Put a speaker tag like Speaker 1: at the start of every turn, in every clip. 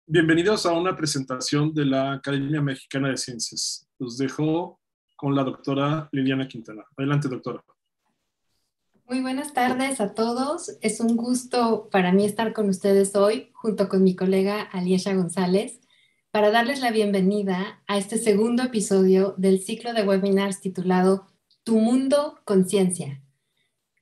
Speaker 1: Bienvenidos a una presentación de la Academia Mexicana de Ciencias. Los dejo con la doctora Liliana Quintana. Adelante, doctora.
Speaker 2: Muy buenas tardes a todos. Es un gusto para mí estar con ustedes hoy, junto con mi colega Aliesha González, para darles la bienvenida a este segundo episodio del ciclo de webinars titulado Tu Mundo con Ciencia.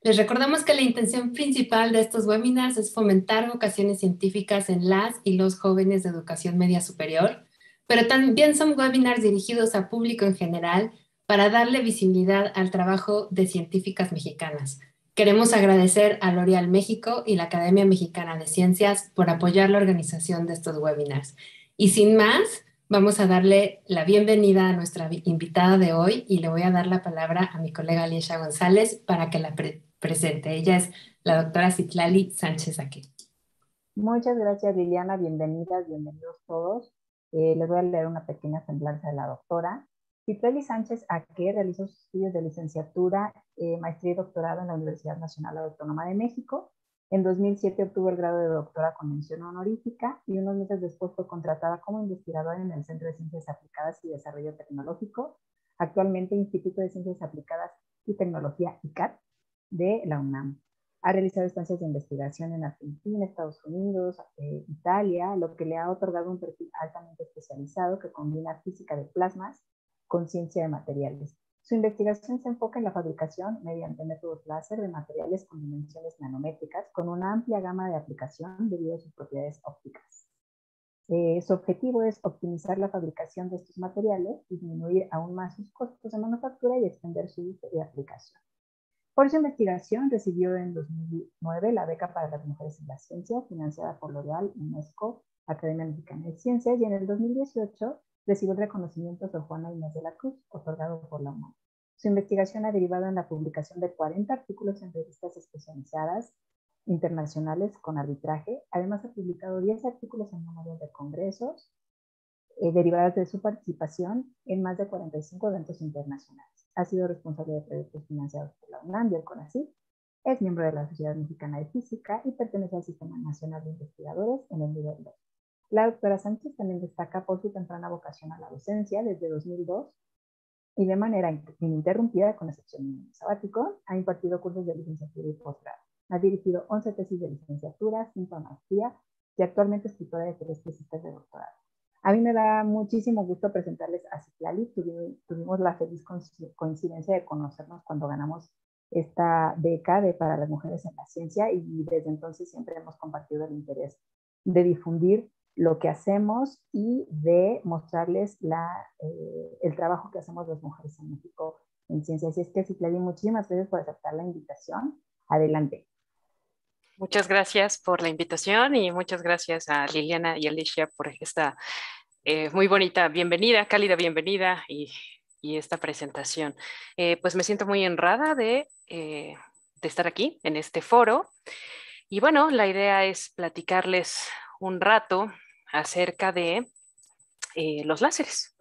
Speaker 2: Les recordamos que la intención principal de estos webinars es fomentar vocaciones científicas en las y los jóvenes de educación media superior, pero también son webinars dirigidos a público en general para darle visibilidad al trabajo de científicas mexicanas. Queremos agradecer a L'Oréal México y la Academia Mexicana de Ciencias por apoyar la organización de estos webinars. Y sin más, vamos a darle la bienvenida a nuestra invitada de hoy y le voy a dar la palabra a mi colega Aliesha González para que la presente. Ella es la doctora Citlali Sánchez Aque.
Speaker 3: Muchas gracias, Liliana. Bienvenidas, bienvenidos todos. Les voy a leer una pequeña semblanza de la doctora. Citlali Sánchez Aque realizó sus estudios de licenciatura, maestría y doctorado en la Universidad Nacional Autónoma de México. En 2007 obtuvo el grado de doctora con mención honorífica y unos meses después fue contratada como investigadora en el Centro de Ciencias Aplicadas y Desarrollo Tecnológico, actualmente Instituto de Ciencias Aplicadas y Tecnología ICAT de la UNAM. Ha realizado estancias de investigación en Argentina, Estados Unidos, Italia, lo que le ha otorgado un perfil altamente especializado que combina física de plasmas con ciencia de materiales. Su investigación se enfoca en la fabricación mediante métodos láser de materiales con dimensiones nanométricas, con una amplia gama de aplicación debido a sus propiedades ópticas. Su objetivo es optimizar la fabricación de estos materiales, disminuir aún más sus costos de manufactura y extender su uso y aplicación. Por su investigación recibió en 2009 la beca para las mujeres en la ciencia, financiada por L'Oréal, UNESCO, Academia Mexicana de Ciencias, y en el 2018 recibió el reconocimiento Sor Juana Inés de la Cruz, otorgado por la UNAM. Su investigación ha derivado en la publicación de 40 artículos en revistas especializadas internacionales con arbitraje. Además, ha publicado 10 artículos en memorias de congresos, derivadas de su participación en más de 45 eventos internacionales. Ha sido responsable de proyectos financiados por la UNAM y el CONACYT. Es miembro de la Sociedad Mexicana de Física y pertenece al Sistema Nacional de Investigadores en el nivel 2. La doctora Sánchez también destaca por su temprana vocación a la docencia desde 2002 y de manera ininterrumpida, con excepción de un año sabático, ha impartido cursos de licenciatura y posgrado. Ha dirigido 11 tesis de licenciatura, 5 maestría y actualmente es escritora de 3 tesis de doctorado. A mí me da muchísimo gusto presentarles a Citlali. Tuvimos la feliz coincidencia de conocernos cuando ganamos esta beca para las mujeres en la ciencia y desde entonces siempre hemos compartido el interés de difundir lo que hacemos y de mostrarles el trabajo que hacemos las mujeres en México en ciencia. Así es que, Citlali, muchísimas gracias por aceptar la invitación. Adelante.
Speaker 4: Muchas gracias por la invitación y muchas gracias a Liliana y Alicia por esta muy bonita bienvenida, cálida bienvenida y esta presentación. Pues me siento muy honrada de estar aquí en este foro. Y bueno, la idea es platicarles un rato acerca de los láseres.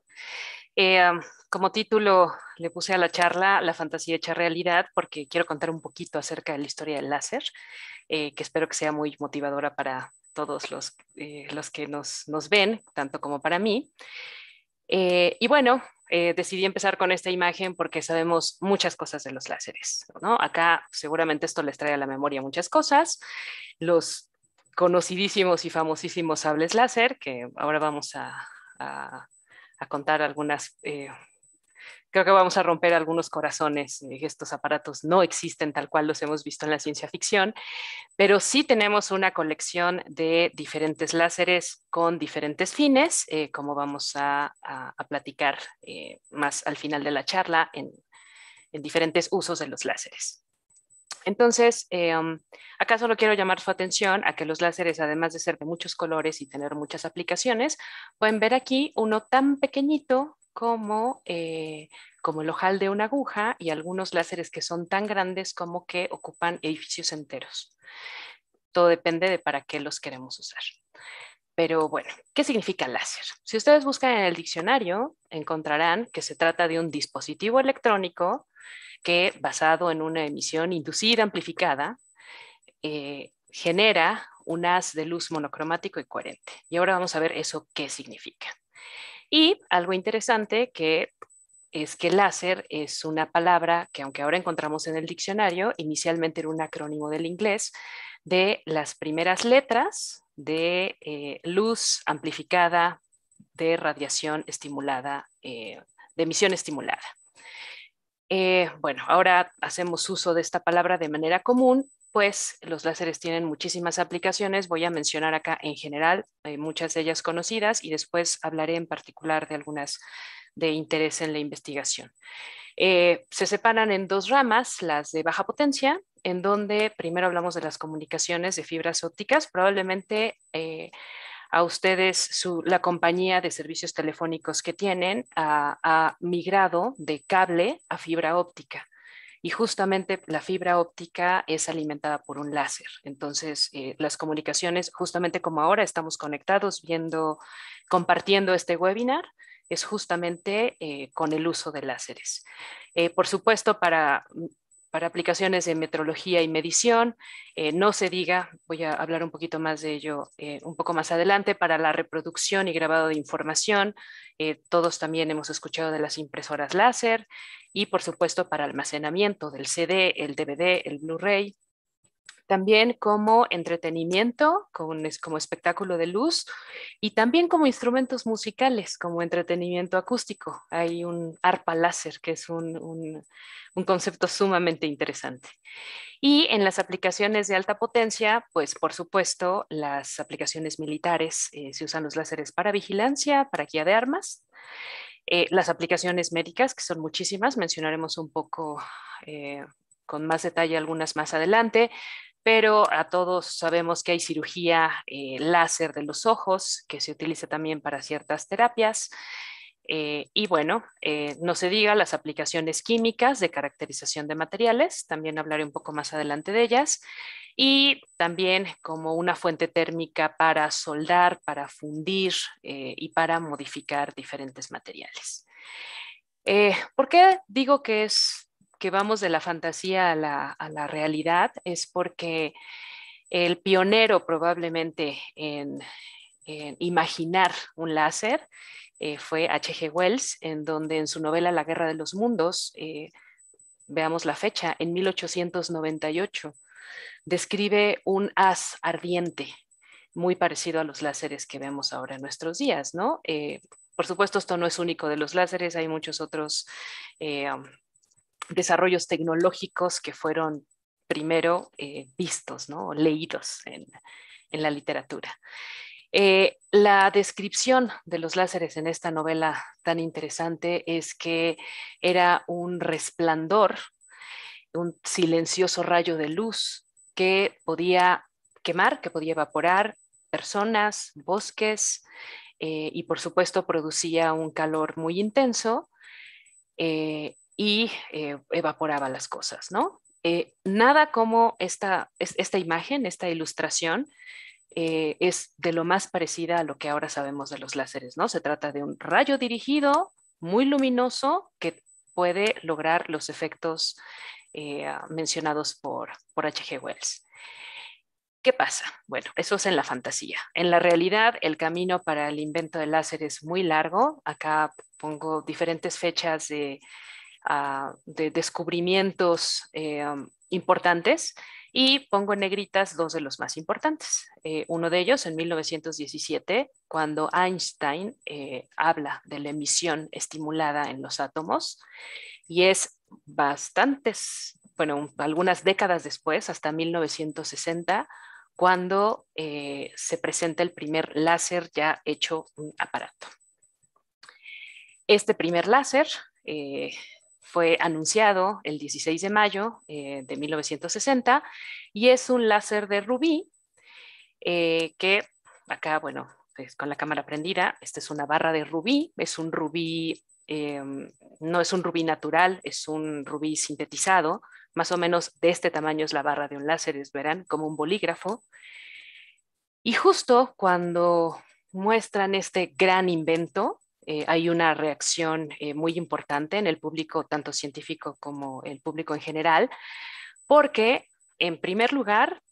Speaker 4: Como título le puse a la charla La fantasía hecha realidad porque quiero contar un poquito acerca de la historia del láser, que espero que sea muy motivadora para todos los que nos ven, tanto como para mí. Y bueno, decidí empezar con esta imagen porque sabemos muchas cosas de los láseres, ¿no? Acá seguramente esto les trae a la memoria muchas cosas. Los conocidísimos y famosísimos sables láser, que ahora vamos a contar algunas. Creo que vamos a romper algunos corazones. Estos aparatos no existen tal cual los hemos visto en la ciencia ficción, pero sí tenemos una colección de diferentes láseres con diferentes fines, como vamos a platicar más al final de la charla en diferentes usos de los láseres. Entonces, acá solo quiero llamar su atención a que los láseres, además de ser de muchos colores y tener muchas aplicaciones, pueden ver aquí uno tan pequeñito como el ojal de una aguja y algunos láseres que son tan grandes como que ocupan edificios enteros. Todo depende de para qué los queremos usar. Pero bueno, ¿qué significa láser? Si ustedes buscan en el diccionario, encontrarán que se trata de un dispositivo electrónico que, basado en una emisión inducida amplificada, genera un haz de luz monocromático y coherente. Y ahora vamos a ver eso qué significa. Y algo interesante es que láser es una palabra que, aunque ahora encontramos en el diccionario, inicialmente era un acrónimo del inglés de las primeras letras de luz amplificada de radiación estimulada, de emisión estimulada. Bueno, ahora hacemos uso de esta palabra de manera común, pues los láseres tienen muchísimas aplicaciones. Voy a mencionar acá en general muchas de ellas conocidas y después hablaré en particular de algunas de interés en la investigación. Se separan en dos ramas, las de baja potencia, en donde primero hablamos de las comunicaciones de fibras ópticas. Probablemente a ustedes la compañía de servicios telefónicos que tienen ha migrado de cable a fibra óptica. Y justamente la fibra óptica es alimentada por un láser. Entonces, las comunicaciones, justamente como ahora estamos conectados, compartiendo este webinar, es justamente con el uso de láseres. Por supuesto, para aplicaciones de metrología y medición, no se diga, voy a hablar un poquito más de ello un poco más adelante, para la reproducción y grabado de información, todos también hemos escuchado de las impresoras láser, y por supuesto para almacenamiento del CD, el DVD, el Blu-ray. También como entretenimiento, como espectáculo de luz, y también como instrumentos musicales, como entretenimiento acústico. Hay un arpa láser, que es un concepto sumamente interesante. Y en las aplicaciones de alta potencia, pues por supuesto, las aplicaciones militares, se usan los láseres para vigilancia, para guía de armas. Las aplicaciones médicas, que son muchísimas, mencionaremos un poco con más detalle algunas más adelante, pero a todos sabemos que hay cirugía láser de los ojos, que se utiliza también para ciertas terapias. Y bueno, no se diga las aplicaciones químicas de caracterización de materiales, también hablaré un poco más adelante de ellas, y también como una fuente térmica para soldar, para fundir y para modificar diferentes materiales. ¿Por qué digo que vamos de la fantasía a la realidad? Es porque el pionero probablemente en imaginar un láser fue H.G. Wells, en donde en su novela La Guerra de los Mundos, veamos la fecha, en 1898, describe un haz ardiente, muy parecido a los láseres que vemos ahora en nuestros días, ¿no? Por supuesto, esto no es único de los láseres, hay muchos otros desarrollos tecnológicos que fueron primero vistos, ¿no? O leídos en la literatura. La descripción de los láseres en esta novela tan interesante es que era un resplandor, un silencioso rayo de luz que podía quemar, que podía evaporar personas, bosques, y por supuesto producía un calor muy intenso y evaporaba las cosas, ¿no? Nada como esta imagen, esta ilustración, es de lo más parecida a lo que ahora sabemos de los láseres, ¿no? Se trata de un rayo dirigido, muy luminoso, que puede lograr los efectos mencionados por H.G. Wells. ¿Qué pasa? Bueno, eso es en la fantasía. En la realidad, el camino para el invento del láser es muy largo. Acá pongo diferentes fechas de descubrimientos importantes, y pongo en negritas dos de los más importantes. Uno de ellos en 1917, cuando Einstein habla de la emisión estimulada en los átomos, y es algunas décadas después, hasta 1960, cuando se presenta el primer láser ya hecho un aparato. Este primer láser fue anunciado el 16 de mayo de 1960 y es un láser de rubí que acá, bueno, pues con la cámara prendida, esta es una barra de rubí, es un rubí, no es un rubí natural, es un rubí sintetizado, más o menos de este tamaño es la barra de un láser, verán, como un bolígrafo. Y justo cuando muestran este gran invento, hay una reacción muy importante en el público, tanto científico como el público en general, porque en primer lugar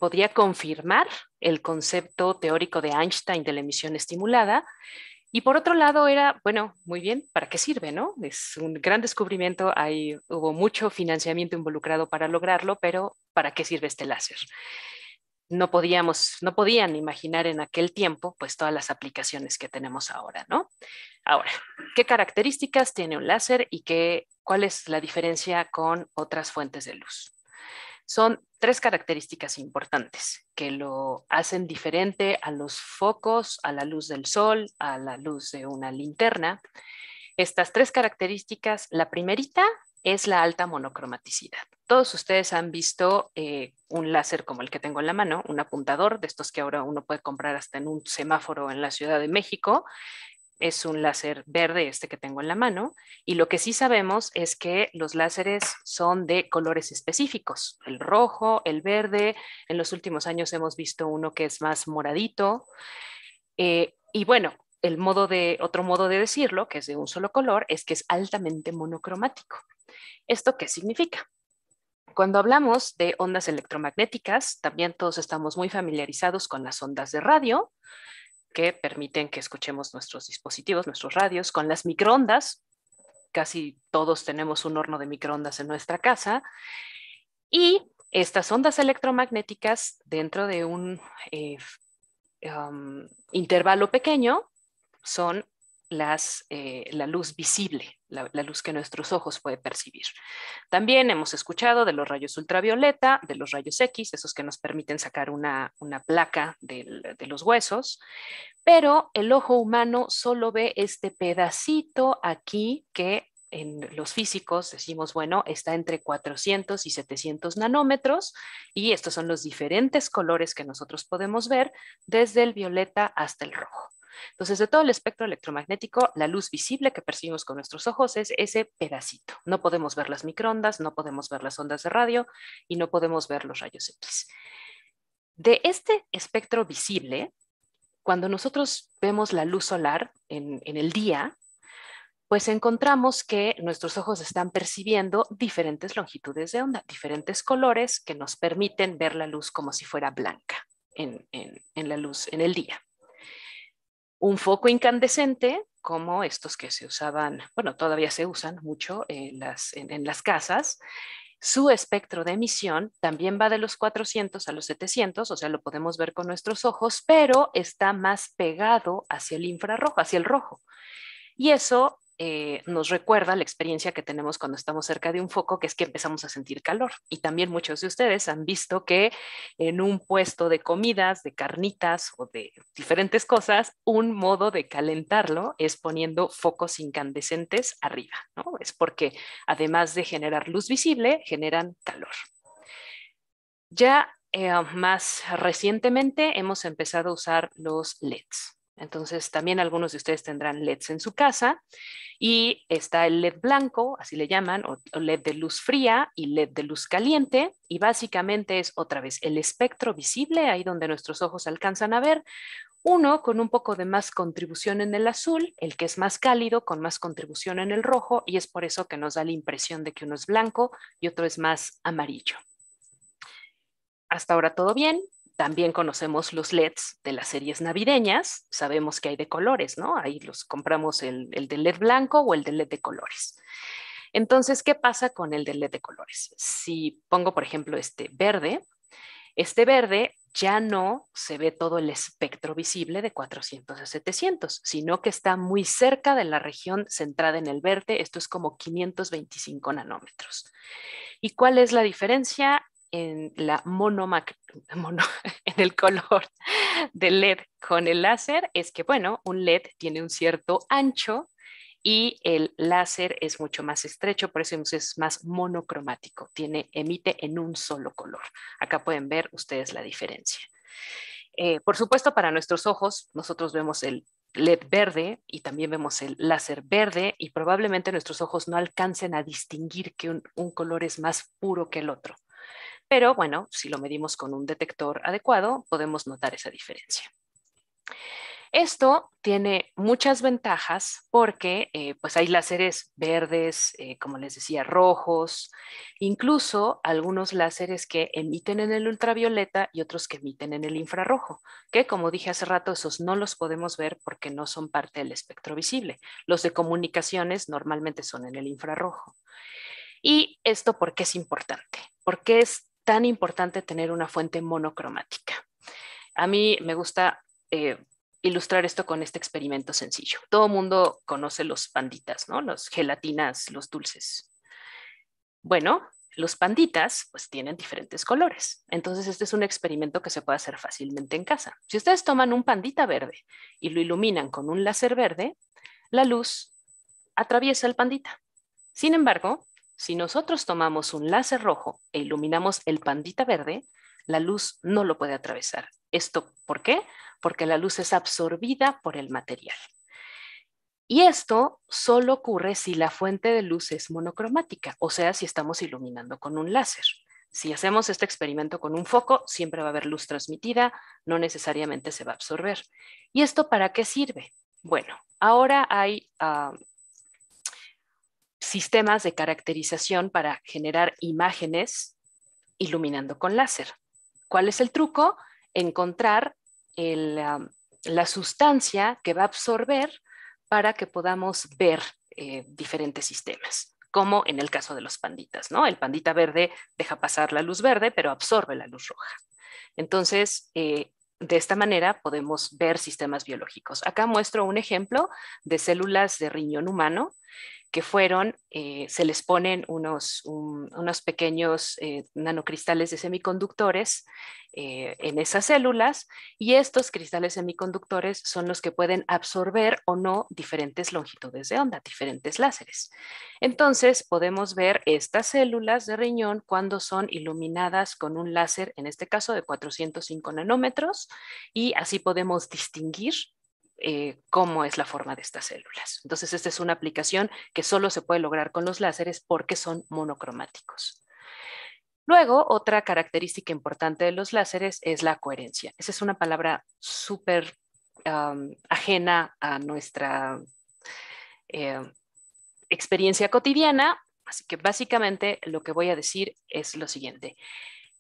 Speaker 4: podía confirmar el concepto teórico de Einstein de la emisión estimulada. Y por otro lado era, bueno, muy bien, ¿para qué sirve, no? Es un gran descubrimiento, hubo mucho financiamiento involucrado para lograrlo, pero ¿para qué sirve este láser? No podían imaginar en aquel tiempo pues todas las aplicaciones que tenemos ahora, ¿no? Ahora, ¿qué características tiene un láser y cuál es la diferencia con otras fuentes de luz? Son 3 características importantes que lo hacen diferente a los focos, a la luz del sol, a la luz de una linterna. Estas 3 características, la primerita es la alta monocromaticidad. Todos ustedes han visto un láser como el que tengo en la mano, un apuntador de estos que ahora uno puede comprar hasta en un semáforo en la Ciudad de México. Es un láser verde este que tengo en la mano, y lo que sí sabemos es que los láseres son de colores específicos, el rojo, el verde. En los últimos años hemos visto uno que es más moradito, y bueno, otro modo de decirlo, que es de un solo color, es que es altamente monocromático. ¿Esto qué significa? Cuando hablamos de ondas electromagnéticas, también todos estamos muy familiarizados con las ondas de radio, que permiten que escuchemos nuestros dispositivos, nuestros radios, con las microondas. Casi todos tenemos un horno de microondas en nuestra casa. Y estas ondas electromagnéticas, dentro de un intervalo pequeño, son la luz visible, la luz que nuestros ojos pueden percibir. También hemos escuchado de los rayos ultravioleta, de los rayos X, esos que nos permiten sacar una placa de los huesos, pero el ojo humano solo ve este pedacito aquí que en los físicos decimos, bueno, está entre 400 y 700 nanómetros, y estos son los diferentes colores que nosotros podemos ver, desde el violeta hasta el rojo. Entonces, de todo el espectro electromagnético, la luz visible que percibimos con nuestros ojos es ese pedacito. No podemos ver las microondas, no podemos ver las ondas de radio y no podemos ver los rayos X. De este espectro visible, cuando nosotros vemos la luz solar en el día, pues encontramos que nuestros ojos están percibiendo diferentes longitudes de onda, diferentes colores que nos permiten ver la luz como si fuera blanca en la luz en el día. Un foco incandescente, como estos que se usaban, bueno, todavía se usan mucho en las casas, su espectro de emisión también va de los 400 a los 700, o sea, lo podemos ver con nuestros ojos, pero está más pegado hacia el infrarrojo, hacia el rojo. Y eso nos recuerda la experiencia que tenemos cuando estamos cerca de un foco, que es que empezamos a sentir calor. Y también muchos de ustedes han visto que en un puesto de comidas, de carnitas o de diferentes cosas, un modo de calentarlo es poniendo focos incandescentes arriba, ¿no? Es porque además de generar luz visible, generan calor. Ya más recientemente hemos empezado a usar los LEDs. Entonces, también algunos de ustedes tendrán LEDs en su casa, y está el LED blanco, así le llaman, o LED de luz fría y LED de luz caliente, y básicamente es otra vez el espectro visible, ahí donde nuestros ojos alcanzan a ver, uno con un poco de más contribución en el azul, el que es más cálido con más contribución en el rojo, y es por eso que nos da la impresión de que uno es blanco y otro es más amarillo. Hasta ahora todo bien. También conocemos los LEDs de las series navideñas, sabemos que hay de colores, ¿no? Ahí los compramos el de LED blanco o el de LED de colores. Entonces, ¿qué pasa con el de LED de colores? Si pongo, por ejemplo, este verde ya no se ve todo el espectro visible de 400 a 700, sino que está muy cerca de la región centrada en el verde. Esto es como 525 nanómetros. ¿Y cuál es la diferencia en en el color del LED con el láser? Es que, bueno, un LED tiene un cierto ancho y el láser es mucho más estrecho, por eso es más monocromático, emite en un solo color. Acá pueden ver ustedes la diferencia. Por supuesto, para nuestros ojos, nosotros vemos el LED verde y también vemos el láser verde, y probablemente nuestros ojos no alcancen a distinguir que un color es más puro que el otro. Pero bueno, si lo medimos con un detector adecuado, podemos notar esa diferencia. Esto tiene muchas ventajas porque pues hay láseres verdes, como les decía, rojos, incluso algunos láseres que emiten en el ultravioleta y otros que emiten en el infrarrojo, que como dije hace rato, esos no los podemos ver porque no son parte del espectro visible. Los de comunicaciones normalmente son en el infrarrojo. ¿Y esto por qué es importante? ¿Por qué es tan importante tener una fuente monocromática? A mí me gusta ilustrar esto con este experimento sencillo. Todo el mundo conoce los panditas, ¿no? Los gelatinas, los dulces. Bueno, los panditas pues tienen diferentes colores. Entonces este es un experimento que se puede hacer fácilmente en casa. Si ustedes toman un pandita verde y lo iluminan con un láser verde, la luz atraviesa el pandita. Sin embargo, si nosotros tomamos un láser rojo e iluminamos el pandita verde, la luz no lo puede atravesar. ¿Esto por qué? Porque la luz es absorbida por el material. Y esto solo ocurre si la fuente de luz es monocromática, o sea, si estamos iluminando con un láser. Si hacemos este experimento con un foco, siempre va a haber luz transmitida, no necesariamente se va a absorber. ¿Y esto para qué sirve? Bueno, ahora hay sistemas de caracterización para generar imágenes iluminando con láser. ¿Cuál es el truco? Encontrar la sustancia que va a absorber para que podamos ver diferentes sistemas, como en el caso de los panditas, ¿no? El pandita verde deja pasar la luz verde, pero absorbe la luz roja. Entonces, de esta manera podemos ver sistemas biológicos. Acá muestro un ejemplo de células de riñón humano que fueron, se les ponen unos pequeños nanocristales de semiconductores en esas células, y estos cristales semiconductores son los que pueden absorber o no diferentes longitudes de onda, diferentes láseres. Entonces podemos ver estas células de riñón cuando son iluminadas con un láser, en este caso de 405 nanómetros, y así podemos distinguir cómo es la forma de estas células. Entonces, esta es una aplicación que solo se puede lograr con los láseres porque son monocromáticos. Luego, otra característica importante de los láseres es la coherencia. Esa es una palabra súper ajena a nuestra experiencia cotidiana, así que básicamente lo que voy a decir es lo siguiente.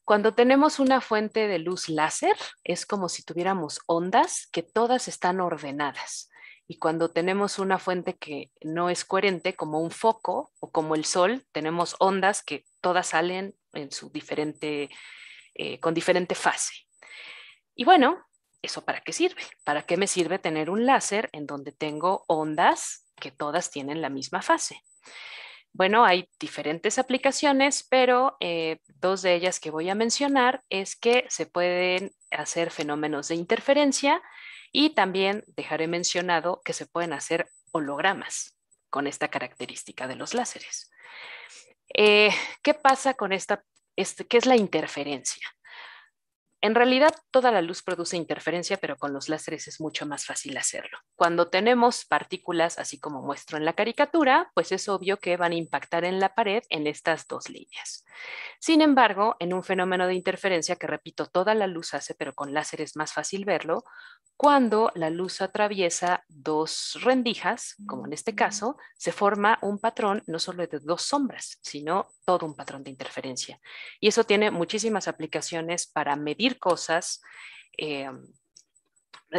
Speaker 4: Cuando tenemos una fuente de luz láser, es como si tuviéramos ondas que todas están ordenadas. Y cuando tenemos una fuente que no es coherente, como un foco o como el sol, tenemos ondas que todas salen en su con diferente fase. Y bueno, ¿eso para qué sirve? ¿Para qué me sirve tener un láser en donde tengo ondas que todas tienen la misma fase? Bueno, hay diferentes aplicaciones, pero dos de ellas que voy a mencionar es que se pueden hacer fenómenos de interferencia, y también dejaré mencionado que se pueden hacer hologramas con esta característica de los láseres. ¿Qué pasa con qué es la interferencia? En realidad, toda la luz produce interferencia, pero con los láseres es mucho más fácil hacerlo. Cuando tenemos partículas, así como muestro en la caricatura, pues es obvio que van a impactar en la pared en estas dos líneas. Sin embargo, en un fenómeno de interferencia, que repito, toda la luz hace, pero con láser es más fácil verlo, cuando la luz atraviesa dos rendijas, como en este caso, se forma un patrón no solo de dos sombras, sino todo un patrón de interferencia. Y eso tiene muchísimas aplicaciones para medir cosas,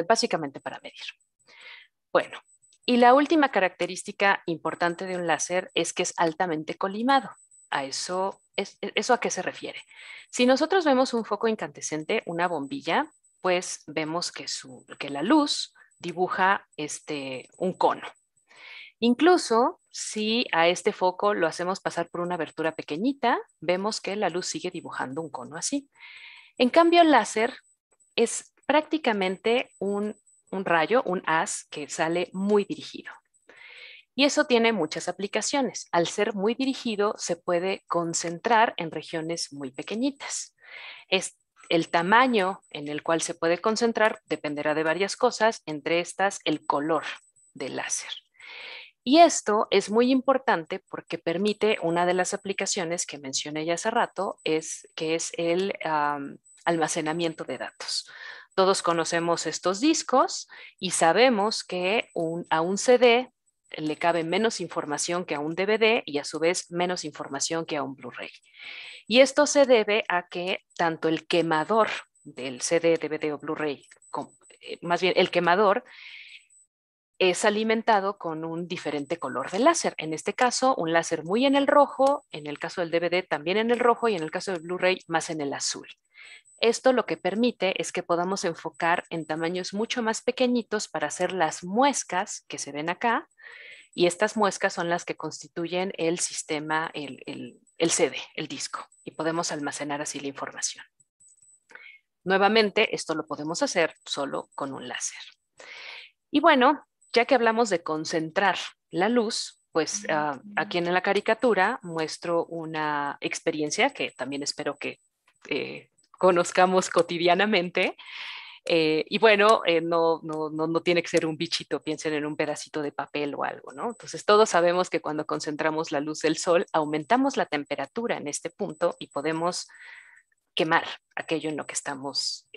Speaker 4: básicamente para medir. Bueno, y la última característica importante de un láser es que es altamente colimado. ¿Eso a qué se refiere? Si nosotros vemos un foco incandescente, una bombilla, pues vemos que la luz dibuja un cono. Incluso si a este foco lo hacemos pasar por una abertura pequeñita, vemos que la luz sigue dibujando un cono así. En cambio, el láser es prácticamente un rayo, un haz que sale muy dirigido. Y eso tiene muchas aplicaciones. Al ser muy dirigido, se puede concentrar en regiones muy pequeñitas. El tamaño en el cual se puede concentrar dependerá de varias cosas, entre estas el color del láser. Y esto es muy importante porque permite una de las aplicaciones que mencioné ya hace rato, que es el almacenamiento de datos. Todos conocemos estos discos y sabemos que a un CD le cabe menos información que a un DVD y a su vez menos información que a un Blu-ray. Y esto se debe a que tanto el quemador del CD, DVD o Blu-ray, más bien el quemador, es alimentado con un diferente color de láser. En este caso, un láser muy en el rojo, en el caso del DVD también en el rojo y en el caso del Blu-ray más en el azul. Esto lo que permite es que podamos enfocar en tamaños mucho más pequeñitos para hacer las muescas que se ven acá, y estas muescas son las que constituyen el sistema, el CD, el disco, y podemos almacenar así la información. Nuevamente, esto lo podemos hacer solo con un láser. Y bueno, ya que hablamos de concentrar la luz, pues aquí en la caricatura muestro una experiencia que también espero que conozcamos cotidianamente. Y bueno, no tiene que ser un bichito, piensen en un pedacito de papel o algo, ¿no? Entonces todos sabemos que cuando concentramos la luz del sol, aumentamos la temperatura en este punto y podemos quemar aquello en lo que estamos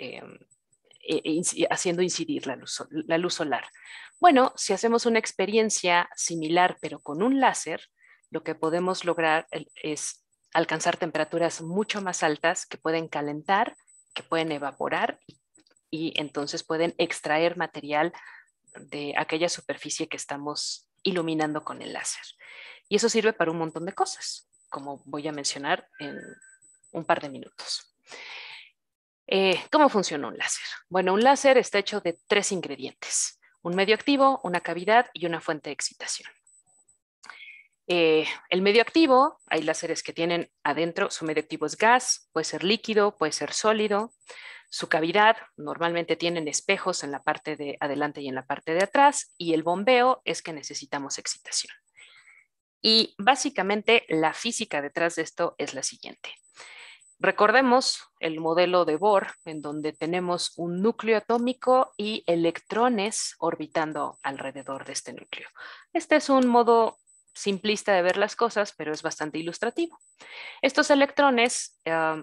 Speaker 4: haciendo incidir la luz solar. Bueno, si hacemos una experiencia similar pero con un láser, lo que podemos lograr es alcanzar temperaturas mucho más altas que pueden calentar, que pueden evaporar y entonces pueden extraer material de aquella superficie que estamos iluminando con el láser. Y eso sirve para un montón de cosas, como voy a mencionar en un par de minutos. ¿Cómo funciona un láser? Bueno, un láser está hecho de 3 ingredientes: un medio activo, una cavidad y una fuente de excitación. El medio activo, hay láseres que tienen adentro, su medio activo es gas, puede ser líquido, puede ser sólido. Su cavidad, normalmente tienen espejos en la parte de adelante y en la parte de atrás, y el bombeo es que necesitamos excitación. Y básicamente la física detrás de esto es la siguiente. Recordemos el modelo de Bohr, en donde tenemos un núcleo atómico y electrones orbitando alrededor de este núcleo. Este es un modo simplista de ver las cosas, pero es bastante ilustrativo. Estos electrones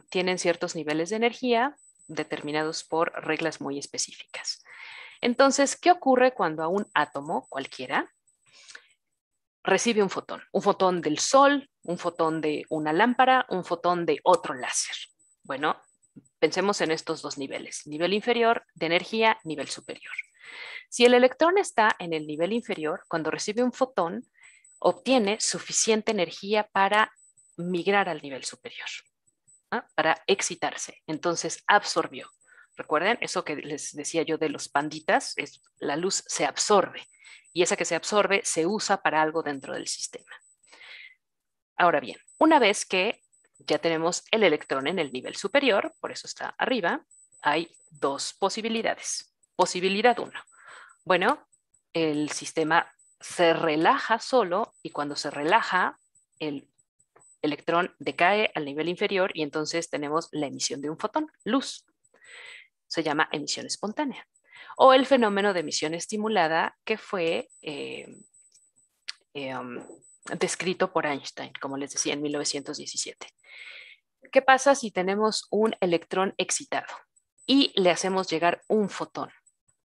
Speaker 4: tienen ciertos niveles de energía determinados por reglas muy específicas. Entonces, ¿qué ocurre cuando a un átomo cualquiera recibe un fotón del sol, un fotón de una lámpara, un fotón de otro láser? Bueno, pensemos en estos dos niveles: nivel inferior de energía, nivel superior. Si el electrón está en el nivel inferior, cuando recibe un fotón, obtiene suficiente energía para migrar al nivel superior, ¿no? Para excitarse. Entonces absorbió. Recuerden eso que les decía yo de los panditas, es la luz se absorbe, y esa que se absorbe se usa para algo dentro del sistema. Ahora bien, una vez que ya tenemos el electrón en el nivel superior, por eso está arriba, hay dos posibilidades. Posibilidad 1. Bueno, el sistema se relaja solo, y cuando se relaja, el electrón decae al nivel inferior y entonces tenemos la emisión de un fotón, luz. Se llama emisión espontánea. O el fenómeno de emisión estimulada, que fue descrito por Einstein, como les decía, en 1917. ¿Qué pasa si tenemos un electrón excitado y le hacemos llegar un fotón?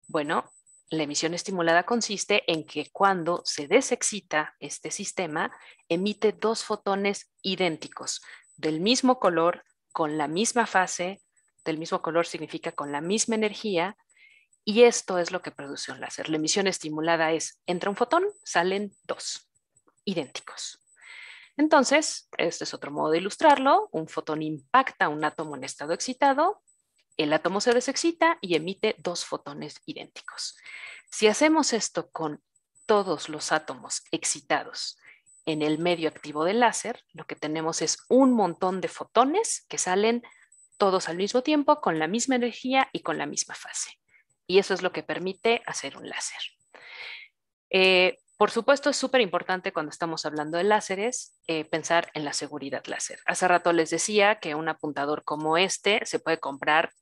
Speaker 4: Bueno, la emisión estimulada consiste en que cuando se desexcita este sistema, emite dos fotones idénticos, del mismo color, con la misma fase. Del mismo color significa con la misma energía, y esto es lo que produce un láser. La emisión estimulada es: entra un fotón, salen dos idénticos. Entonces, este es otro modo de ilustrarlo. Un fotón impacta un átomo en estado excitado, el átomo se desexcita y emite dos fotones idénticos. Si hacemos esto con todos los átomos excitados en el medio activo del láser, lo que tenemos es un montón de fotones que salen todos al mismo tiempo, con la misma energía y con la misma fase. Y eso es lo que permite hacer un láser. Por supuesto, es súper importante cuando estamos hablando de láseres pensar en la seguridad láser. Hace rato les decía que un apuntador como este se puede comprar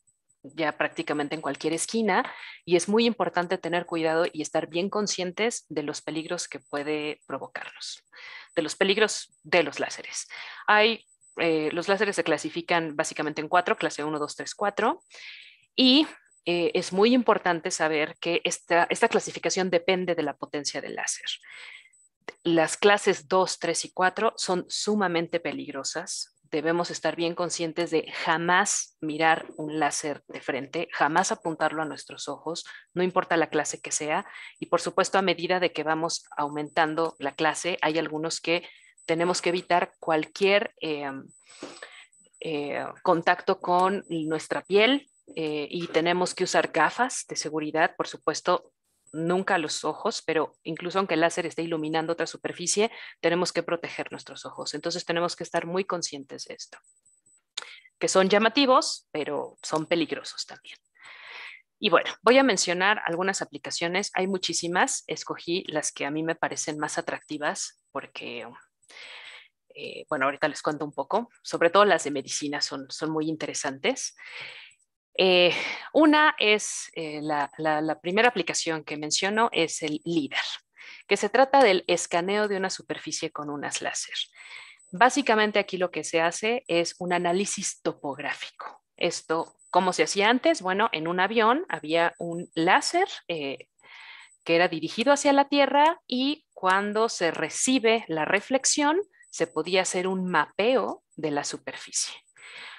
Speaker 4: ya prácticamente en cualquier esquina, y es muy importante tener cuidado y estar bien conscientes de los peligros que puede provocarlos, de los peligros de los láseres. Los láseres se clasifican básicamente en 4, clase 1, 2, 3, 4, y es muy importante saber que esta clasificación depende de la potencia del láser. Las clases 2, 3 y 4 son sumamente peligrosas. Debemos estar bien conscientes de jamás mirar un láser de frente, jamás apuntarlo a nuestros ojos, no importa la clase que sea. Y por supuesto, a medida de que vamos aumentando la clase, hay algunos que tenemos que evitar cualquier contacto con nuestra piel y tenemos que usar gafas de seguridad, por supuesto, nunca los ojos, pero incluso aunque el láser esté iluminando otra superficie, tenemos que proteger nuestros ojos. Entonces tenemos que estar muy conscientes de esto, que son llamativos, pero son peligrosos también. Y bueno, voy a mencionar algunas aplicaciones. Hay muchísimas. Escogí las que a mí me parecen más atractivas porque, bueno, ahorita les cuento un poco. Sobre todo las de medicina son muy interesantes. Una es, la primera aplicación que menciono es el LIDAR, que se trata del escaneo de una superficie con unas láser. Básicamente aquí lo que se hace es un análisis topográfico. Esto, ¿cómo se hacía antes? Bueno, en un avión había un láser que era dirigido hacia la Tierra y cuando se recibe la reflexión se podía hacer un mapeo de la superficie.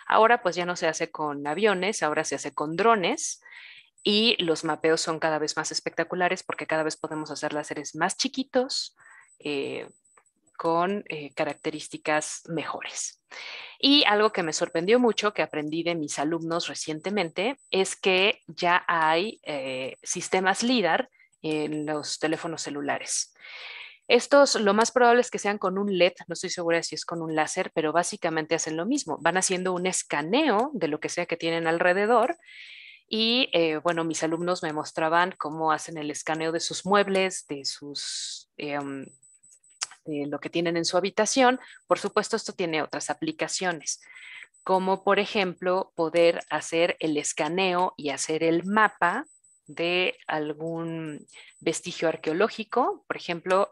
Speaker 4: Ahora pues ya no se hace con aviones, ahora se hace con drones y los mapeos son cada vez más espectaculares porque cada vez podemos hacer láseres más chiquitos con características mejores. Y algo que me sorprendió mucho, que aprendí de mis alumnos recientemente, es que ya hay sistemas LIDAR en los teléfonos celulares. Estos lo más probable es que sean con un LED, no estoy segura si es con un láser, pero básicamente hacen lo mismo. Van haciendo un escaneo de lo que sea que tienen alrededor y bueno, mis alumnos me mostraban cómo hacen el escaneo de sus muebles, de sus... lo que tienen en su habitación. Por supuesto, esto tiene otras aplicaciones, como por ejemplo poder hacer el escaneo y hacer el mapa de algún vestigio arqueológico. Por ejemplo,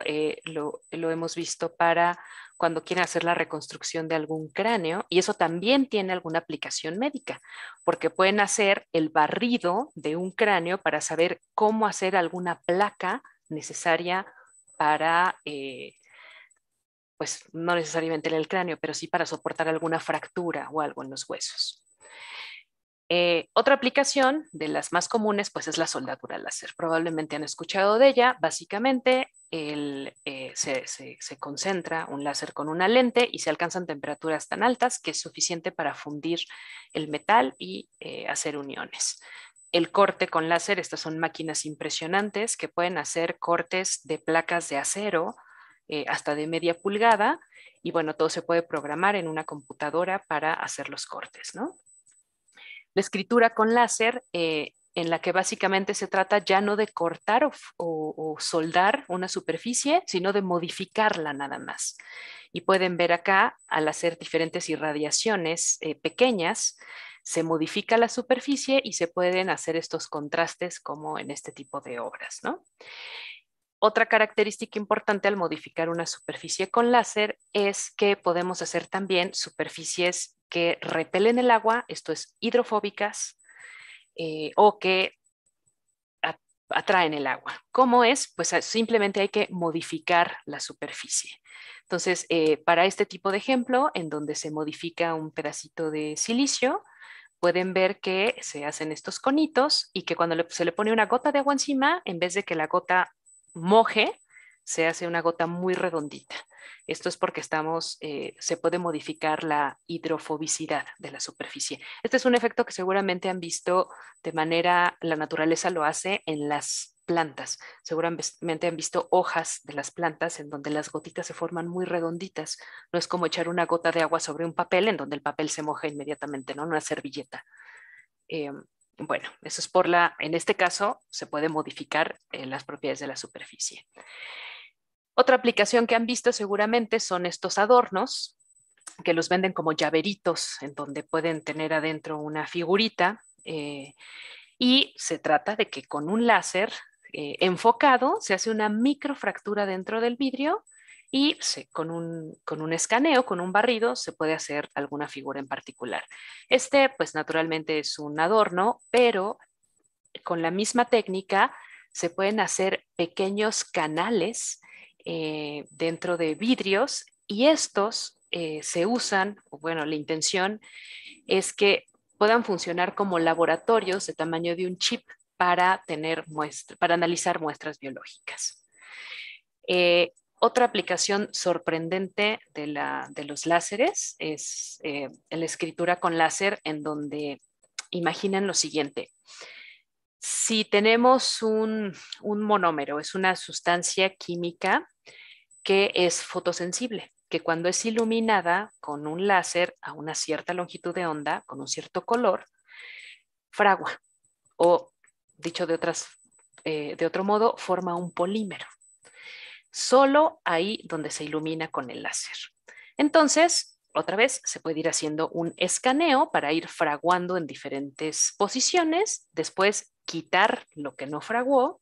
Speaker 4: lo hemos visto para cuando quieren hacer la reconstrucción de algún cráneo, y eso también tiene alguna aplicación médica, porque pueden hacer el barrido de un cráneo para saber cómo hacer alguna placa necesaria para, pues no necesariamente en el cráneo, pero sí para soportar alguna fractura o algo en los huesos. Otra aplicación de las más comunes pues es la soldadura láser. Probablemente han escuchado de ella. Básicamente se concentra un láser con una lente y se alcanzan temperaturas tan altas que es suficiente para fundir el metal y hacer uniones. El corte con láser, estas son máquinas impresionantes que pueden hacer cortes de placas de acero hasta de media pulgada y bueno, todo se puede programar en una computadora para hacer los cortes, ¿no? La escritura con láser, en la que básicamente se trata ya no de cortar o soldar una superficie, sino de modificarla nada más. Y pueden ver acá, al hacer diferentes irradiaciones pequeñas, se modifica la superficie y se pueden hacer estos contrastes como en este tipo de obras, ¿no? Otra característica importante al modificar una superficie con láser es que podemos hacer también superficies que repelen el agua, esto es hidrofóbicas, o que atraen el agua. ¿Cómo es? Pues simplemente hay que modificar la superficie. Entonces, para este tipo de ejemplo, en donde se modifica un pedacito de silicio, pueden ver que se hacen estos conitos y que cuando se le pone una gota de agua encima, en vez de que la gota moje, se hace una gota muy redondita. Esto es porque se puede modificar la hidrofobicidad de la superficie. Este es un efecto que seguramente han visto de manera, la naturaleza lo hace en las plantas. Seguramente han visto hojas de las plantas en donde las gotitas se forman muy redonditas. No es como echar una gota de agua sobre un papel en donde el papel se moja inmediatamente, ¿no? Una servilleta. Bueno, eso es en este caso se puede modificar las propiedades de la superficie. Otra aplicación que han visto seguramente son estos adornos que los venden como llaveritos en donde pueden tener adentro una figurita y se trata de que con un láser enfocado se hace una microfractura dentro del vidrio y con un escaneo, con un barrido, se puede hacer alguna figura en particular. Pues naturalmente es un adorno, pero con la misma técnica se pueden hacer pequeños canales dentro de vidrios y estos se usan, bueno, la intención es que puedan funcionar como laboratorios de tamaño de un chip para analizar muestras biológicas. Otra aplicación sorprendente de los láseres es la escritura con láser, en donde imaginen lo siguiente. Si tenemos un monómero, es una sustancia química que es fotosensible, que cuando es iluminada con un láser a una cierta longitud de onda, con un cierto color, fragua, o dicho de otro modo, forma un polímero. Solo ahí donde se ilumina con el láser. Entonces, otra vez, se puede ir haciendo un escaneo para ir fraguando en diferentes posiciones, después quitar lo que no fraguó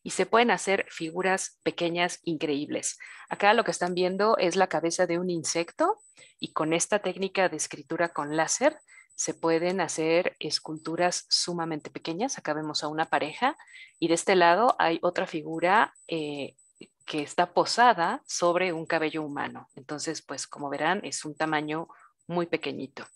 Speaker 4: y se pueden hacer figuras pequeñas increíbles. Acá lo que están viendo es la cabeza de un insecto y con esta técnica de escritura con láser se pueden hacer esculturas sumamente pequeñas. Acá vemos a una pareja y de este lado hay otra figura que está posada sobre un cabello humano. Entonces, pues como verán, es un tamaño muy pequeñito.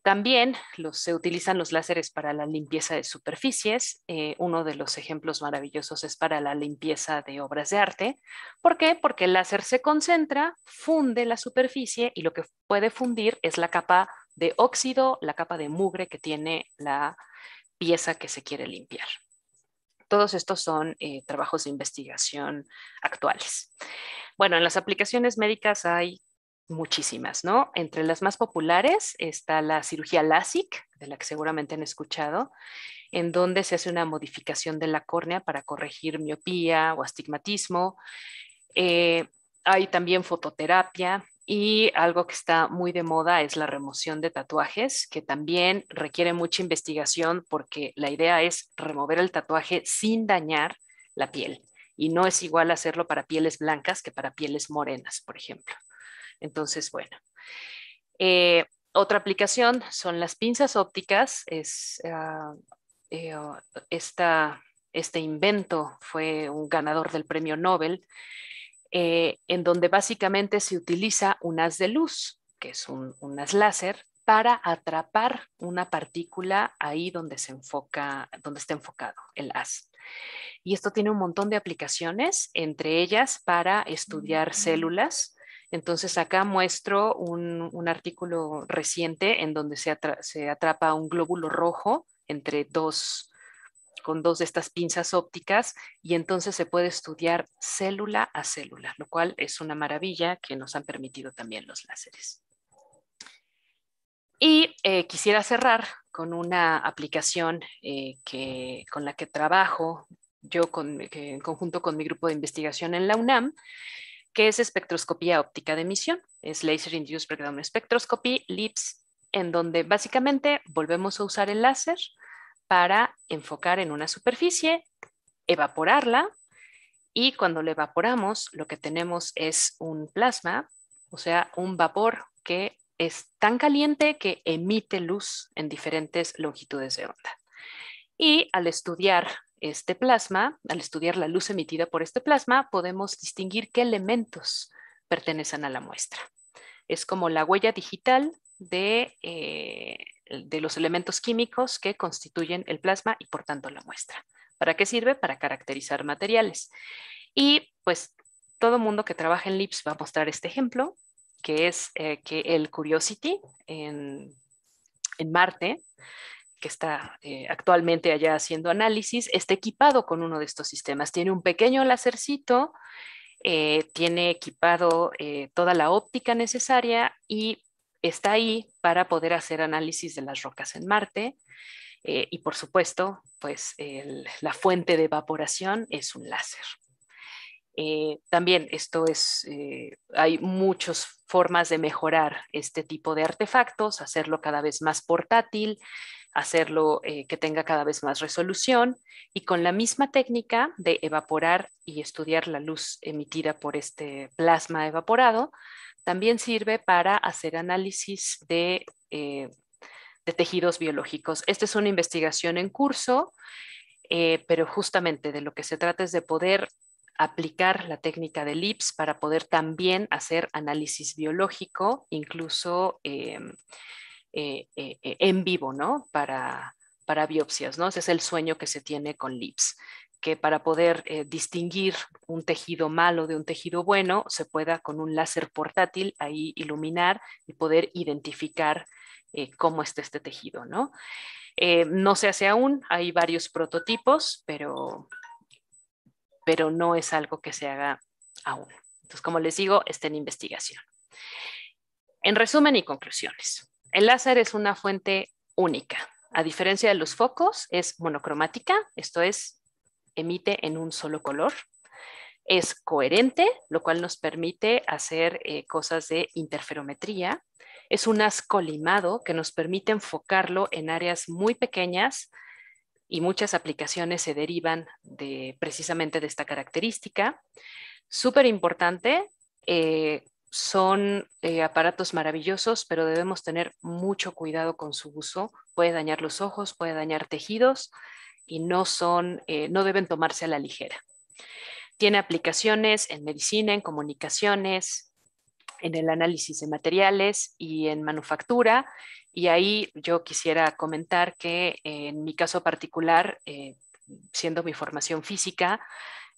Speaker 4: También se utilizan los láseres para la limpieza de superficies. Uno de los ejemplos maravillosos es para la limpieza de obras de arte. ¿Por qué? Porque el láser se concentra, funde la superficie y lo que puede fundir es la capa de óxido, la capa de mugre que tiene la pieza que se quiere limpiar. Todos estos son trabajos de investigación actuales. Bueno, en las aplicaciones médicas hay muchísimas, ¿no? Entre las más populares está la cirugía LASIK, de la que seguramente han escuchado, en donde se hace una modificación de la córnea para corregir miopía o astigmatismo. Hay también fototerapia y algo que está muy de moda es la remoción de tatuajes, que también requiere mucha investigación porque la idea es remover el tatuaje sin dañar la piel. Y no es igual hacerlo para pieles blancas que para pieles morenas, por ejemplo. Entonces, bueno. Otra aplicación son las pinzas ópticas. Este invento fue un ganador del premio Nobel, en donde básicamente se utiliza un haz de luz, que es un haz láser, para atrapar una partícula ahí donde está enfocado el haz. Y esto tiene un montón de aplicaciones, entre ellas para estudiar células. Entonces acá muestro un artículo reciente en donde se atrapa un glóbulo rojo con dos de estas pinzas ópticas y entonces se puede estudiar célula a célula, lo cual es una maravilla que nos han permitido también los láseres. Y quisiera cerrar con una aplicación con la que trabajo yo en conjunto con mi grupo de investigación en la UNAM, que es espectroscopía óptica de emisión. Es Laser Induced Breakdown Spectroscopy, LIBS, en donde básicamente volvemos a usar el láser para enfocar en una superficie, evaporarla, y cuando la evaporamos lo que tenemos es un plasma, o sea, un vapor que es tan caliente que emite luz en diferentes longitudes de onda. Y al estudiar este plasma, al estudiar la luz emitida por este plasma, podemos distinguir qué elementos pertenecen a la muestra. Es como la huella digital de los elementos químicos que constituyen el plasma y por tanto la muestra. ¿Para qué sirve? Para caracterizar materiales. Y pues todo mundo que trabaja en LIBS va a mostrar este ejemplo, que es que el Curiosity en Marte, que está actualmente allá haciendo análisis, está equipado con uno de estos sistemas. Tiene un pequeño lásercito, tiene equipado toda la óptica necesaria y está ahí para poder hacer análisis de las rocas en Marte. Y por supuesto, pues la fuente de evaporación es un láser. También hay muchas formas de mejorar este tipo de artefactos, hacerlo cada vez más portátil, hacerlo que tenga cada vez más resolución y con la misma técnica de evaporar y estudiar la luz emitida por este plasma evaporado, también sirve para hacer análisis de tejidos biológicos. Esta es una investigación en curso, pero justamente de lo que se trata es de poder aplicar la técnica de LIPS para poder también hacer análisis biológico, incluso en vivo, ¿no? Para biopsias, ¿no? Ese es el sueño que se tiene con LIPS, que para poder distinguir un tejido malo de un tejido bueno, se pueda con un láser portátil ahí iluminar y poder identificar cómo está este tejido, ¿no? No se hace aún, hay varios prototipos, pero no es algo que se haga aún. Entonces, como les digo, está en investigación. En resumen y conclusiones, el láser es una fuente única. A diferencia de los focos, es monocromática, esto es, emite en un solo color. Es coherente, lo cual nos permite hacer cosas de interferometría. Es un haz colimado que nos permite enfocarlo en áreas muy pequeñas y muchas aplicaciones se derivan precisamente de esta característica. Súper importante, son aparatos maravillosos, pero debemos tener mucho cuidado con su uso. Puede dañar los ojos, puede dañar tejidos y no deben tomarse a la ligera. Tiene aplicaciones en medicina, en comunicaciones, en el análisis de materiales y en manufactura. Y ahí yo quisiera comentar que en mi caso particular, siendo mi formación física,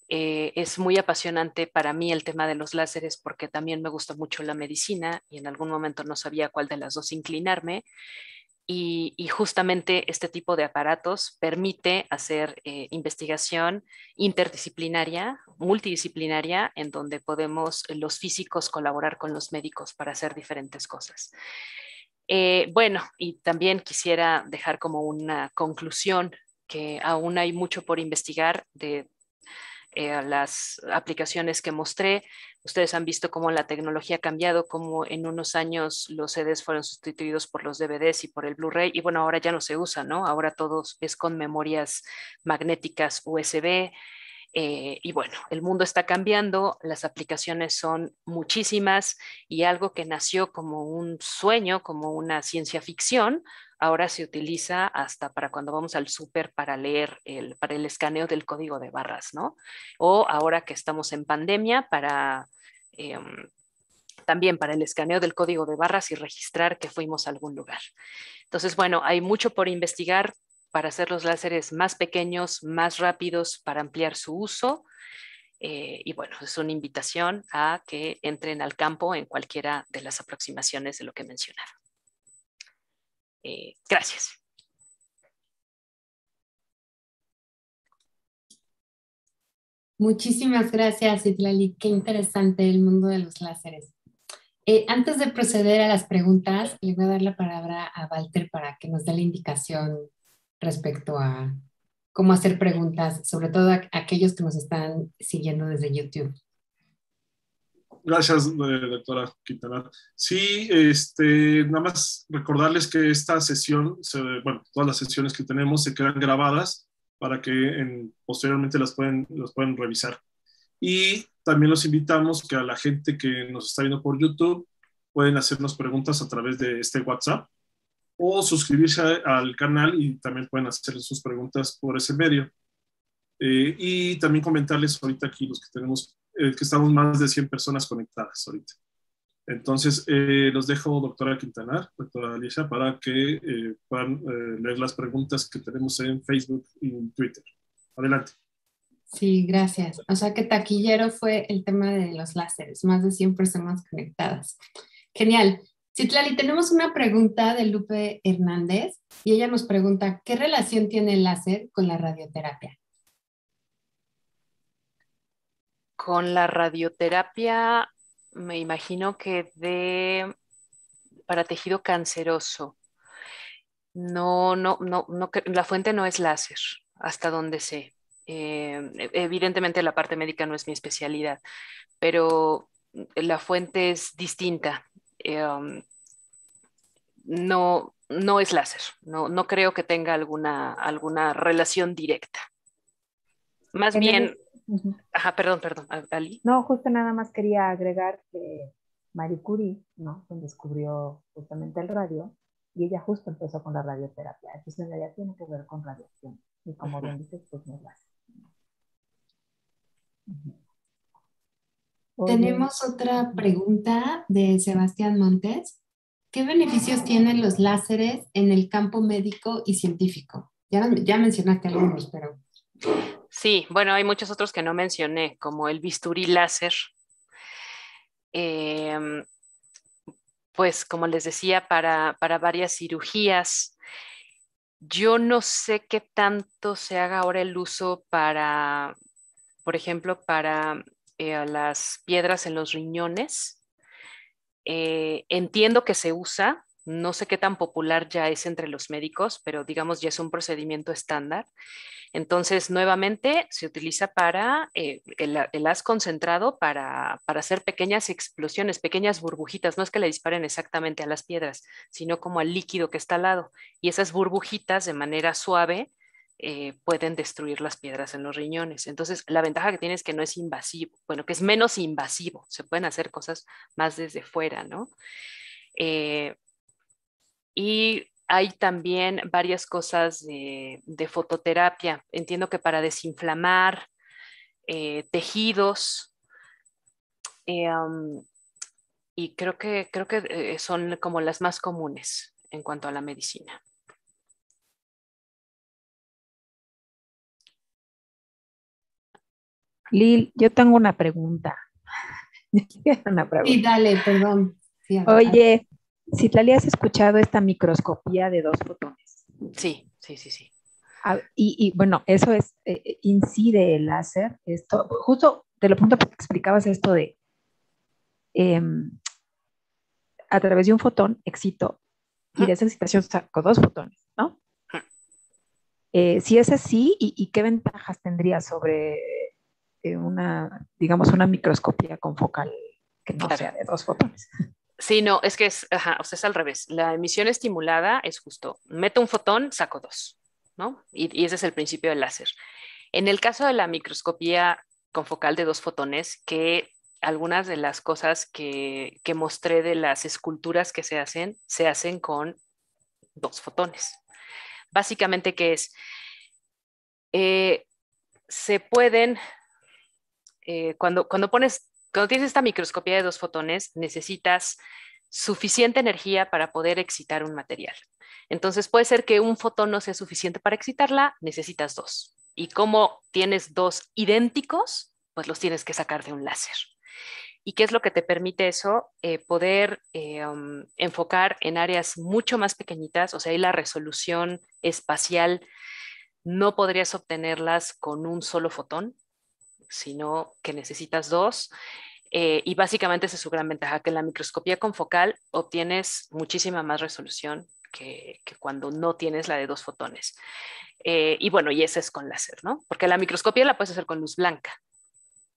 Speaker 4: es muy apasionante para mí el tema de los láseres porque también me gusta mucho la medicina y en algún momento no sabía cuál de las dos inclinarme. Y justamente este tipo de aparatos permite hacer investigación interdisciplinaria, multidisciplinaria, en donde podemos los físicos colaborar con los médicos para hacer diferentes cosas. Bueno, y también quisiera dejar como una conclusión que aún hay mucho por investigar de las aplicaciones que mostré. Ustedes han visto cómo la tecnología ha cambiado, cómo en unos años los CDs fueron sustituidos por los DVDs y por el Blu-ray, y bueno, ahora ya no se usa, ¿no? Ahora todo es con memorias magnéticas USB. Y bueno, el mundo está cambiando, las aplicaciones son muchísimas y algo que nació como un sueño, como una ciencia ficción, ahora se utiliza hasta para cuando vamos al súper para leer, para el escaneo del código de barras, ¿no? O ahora que estamos en pandemia, también para el escaneo del código de barras y registrar que fuimos a algún lugar. Entonces, bueno, hay mucho por investigar para hacer los láseres más pequeños, más rápidos, para ampliar su uso. Y bueno, es una invitación a que entren al campo en cualquiera de las aproximaciones de lo que mencionaron. Gracias.
Speaker 2: Muchísimas gracias, Itlali. Qué interesante el mundo de los láseres. Antes de proceder a las preguntas, le voy a dar la palabra a Walter para que nos dé la indicación respecto a cómo hacer preguntas, sobre todo a aquellos que nos están siguiendo desde YouTube.
Speaker 1: Gracias, doctora Quintana. Sí, nada más recordarles que esta sesión, bueno, todas las sesiones que tenemos se quedan grabadas para que posteriormente las pueden revisar. Y también los invitamos que a la gente que nos está viendo por YouTube pueden hacernos preguntas a través de este WhatsApp o suscribirse al canal y también pueden hacer sus preguntas por ese medio. Y también comentarles ahorita aquí los que tenemos, que estamos más de 100 personas conectadas ahorita. Entonces, los dejo, doctora Quintanar, doctora Alicia, para que puedan leer las preguntas que tenemos en Facebook y en Twitter. Adelante.
Speaker 2: Sí, gracias. O sea que taquillero fue el tema de los láseres, más de 100 personas conectadas. Genial. Citlali, tenemos una pregunta de Lupe Hernández y ella nos pregunta, ¿qué relación tiene el láser con la radioterapia?
Speaker 4: Con la radioterapia, me imagino que para tejido canceroso. No, la fuente no es láser, hasta donde sé. Evidentemente la parte médica no es mi especialidad, pero la fuente es distinta. No es láser, no creo que tenga alguna relación directa. Más bien, ajá, perdón, Ali.
Speaker 3: No, justo nada más quería agregar que Marie Curie, ¿no? Quien descubrió justamente el radio, y ella justo empezó con la radioterapia. Entonces ella tiene que ver con radiación. Y como bien dices, pues no es láser.
Speaker 2: Tenemos otra pregunta de Sebastián Montes. ¿Qué beneficios tienen los láseres en el campo médico y científico? Ya mencionaste algunos, pero...
Speaker 4: Sí, bueno, hay muchos otros que no mencioné, como el bisturí láser. Em, pues como les decía, para varias cirugías. Yo no sé qué tanto se haga ahora el uso para, por ejemplo, para las piedras en los riñones. Entiendo que se usa, no sé qué tan popular ya es entre los médicos, pero digamos ya es un procedimiento estándar. Entonces, nuevamente se utiliza para el haz concentrado para hacer pequeñas explosiones, pequeñas burbujitas. No es que le disparen exactamente a las piedras, sino como al líquido que está al lado. Y esas burbujitas de manera suave pueden destruir las piedras en los riñones. Entonces, la ventaja que tiene es que no es invasivo, bueno, que es menos invasivo. Se pueden hacer cosas más desde fuera, ¿no? Eh, y hay también varias cosas de fototerapia. Entiendo que para desinflamar tejidos, um, y creo que son como las más comunes en cuanto a la medicina.
Speaker 3: Lil, yo tengo una pregunta.
Speaker 2: Sí, dale, perdón. Sí,
Speaker 3: Oye, Citlali, ¿has escuchado esta microscopía de dos fotones?
Speaker 4: Sí, sí, sí, sí.
Speaker 3: Y bueno, eso es, incide el láser, esto, justo de lo punto que explicabas esto de em, a través de un fotón excito y de esa excitación saco dos fotones, ¿no? Si es así, ¿y qué ventajas tendría sobre una, digamos, una microscopía con focal que no
Speaker 4: Claro.
Speaker 3: sea de dos fotones?
Speaker 4: Sí, no, es que es, ajá, o sea, es al revés. La emisión estimulada es justo, meto un fotón, saco dos, ¿no? Y ese es el principio del láser. En el caso de la microscopía con focal de dos fotones, que algunas de las cosas que mostré de las esculturas que se hacen con dos fotones. Básicamente, ¿qué es? Eh, se pueden, cuando tienes esta microscopía de dos fotones, necesitas suficiente energía para poder excitar un material. Entonces puede ser que un fotón no sea suficiente para excitarla, necesitas dos. Y como tienes dos idénticos, pues los tienes que sacar de un láser. ¿Y qué es lo que te permite eso? Poder enfocar en áreas mucho más pequeñitas, o sea, ahí la resolución espacial no podrías obtenerlas con un solo fotón, sino que necesitas dos. Y básicamente esa es su gran ventaja, que en la microscopía confocal obtienes muchísima más resolución que cuando no tienes la de dos fotones. Y bueno, y ese es con láser, ¿no? Porque la microscopía la puedes hacer con luz blanca,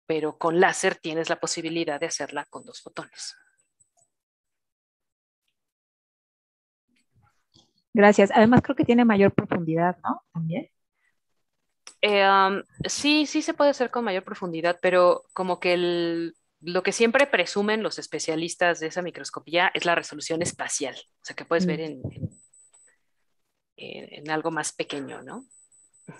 Speaker 4: pero con láser tienes la posibilidad de hacerla con dos fotones.
Speaker 3: Gracias. Además, creo que tiene mayor profundidad, ¿no? También.
Speaker 4: Sí, sí se puede hacer con mayor profundidad, pero como que lo que siempre presumen los especialistas de esa microscopía es la resolución espacial, o sea que puedes ver en algo más pequeño, ¿no?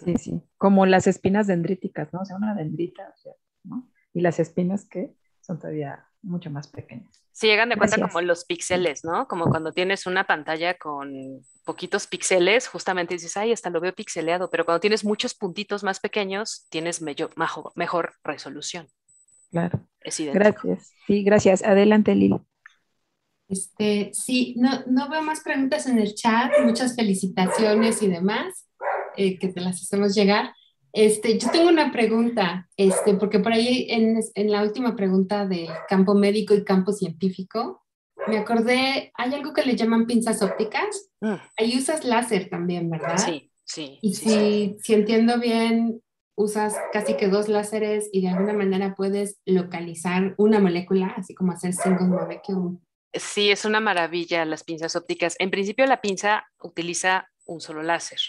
Speaker 3: Sí, sí. Como las espinas dendríticas, ¿no? O sea, una dendrita, o sea, ¿no? Y las espinas que son todavía mucho más pequeñas.
Speaker 4: Si llegan de cuenta como
Speaker 3: Gracias.
Speaker 4: los píxeles, ¿no? Como cuando tienes una pantalla con poquitos píxeles, justamente dices, ay, hasta lo veo pixeleado, pero cuando tienes muchos puntitos más pequeños, tienes mejor resolución.
Speaker 3: Claro.
Speaker 4: Es idéntico.
Speaker 3: Gracias. Sí, gracias. Adelante, Lili.
Speaker 2: Sí, no veo más preguntas en el chat, muchas felicitaciones y demás, que te las hacemos llegar. Yo tengo una pregunta, porque por ahí en la última pregunta del campo médico y campo científico, me acordé, hay algo que le llaman pinzas ópticas, ahí usas láser también, ¿verdad?
Speaker 4: Sí, sí,
Speaker 2: Y
Speaker 4: sí, sí.
Speaker 2: si entiendo bien, usas casi que dos láseres y de alguna manera puedes localizar una molécula, así como hacer single molecule.
Speaker 4: Sí, es una maravilla las pinzas ópticas. En principio, la pinza utiliza un solo láser.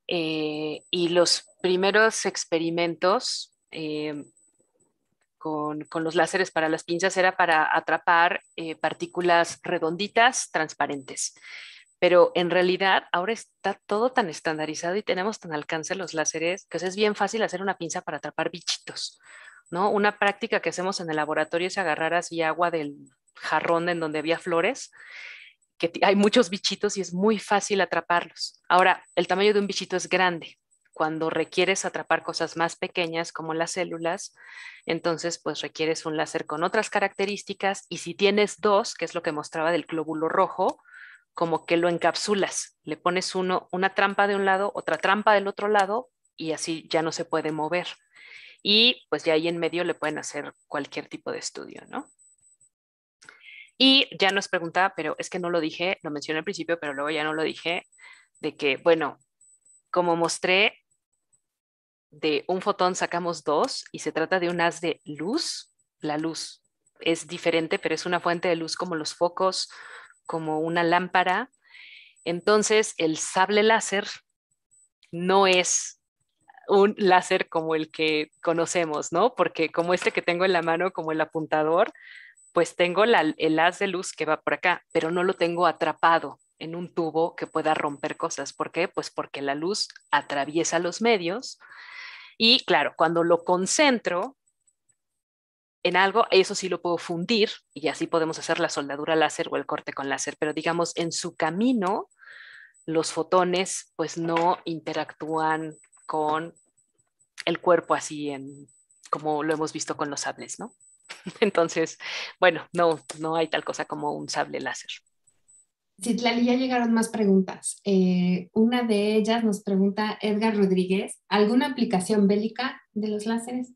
Speaker 4: Y los primeros experimentos con los láseres para las pinzas era para atrapar partículas redonditas transparentes. Pero en realidad ahora está todo tan estandarizado y tenemos tan alcance los láseres que es bien fácil hacer una pinza para atrapar bichitos, ¿no? Una práctica que hacemos en el laboratorio es agarrar así agua del jarrón en donde había flores, que hay muchos bichitos y es muy fácil atraparlos. Ahora, el tamaño de un bichito es grande. Cuando requieres atrapar cosas más pequeñas como las células, entonces pues requieres un láser con otras características y si tienes dos, que es lo que mostraba del glóbulo rojo, como que lo encapsulas, le pones una trampa de un lado, otra trampa del otro lado y así ya no se puede mover. Y pues ya ahí en medio le pueden hacer cualquier tipo de estudio, ¿no? Y ya nos preguntaba, pero es que no lo dije, lo mencioné al principio, pero luego ya no lo dije, de que, bueno, como mostré, de un fotón sacamos dos y se trata de un haz de luz. La luz es diferente, pero es una fuente de luz como los focos, como una lámpara. Entonces, el sable láser no es un láser como el que conocemos, ¿no? Porque como este que tengo en la mano, como el apuntador, pues tengo el haz de luz que va por acá, pero no lo tengo atrapado en un tubo que pueda romper cosas. ¿Por qué? Pues porque la luz atraviesa los medios y claro, cuando lo concentro en algo, eso sí lo puedo fundir y así podemos hacer la soldadura láser o el corte con láser, pero digamos en su camino los fotones pues no interactúan con el cuerpo así como lo hemos visto con los sables, ¿no? Entonces, bueno, no hay tal cosa como un sable láser.
Speaker 2: Citlali, ya llegaron más preguntas. Una de ellas nos pregunta Edgar Rodríguez, ¿alguna aplicación bélica de los láseres?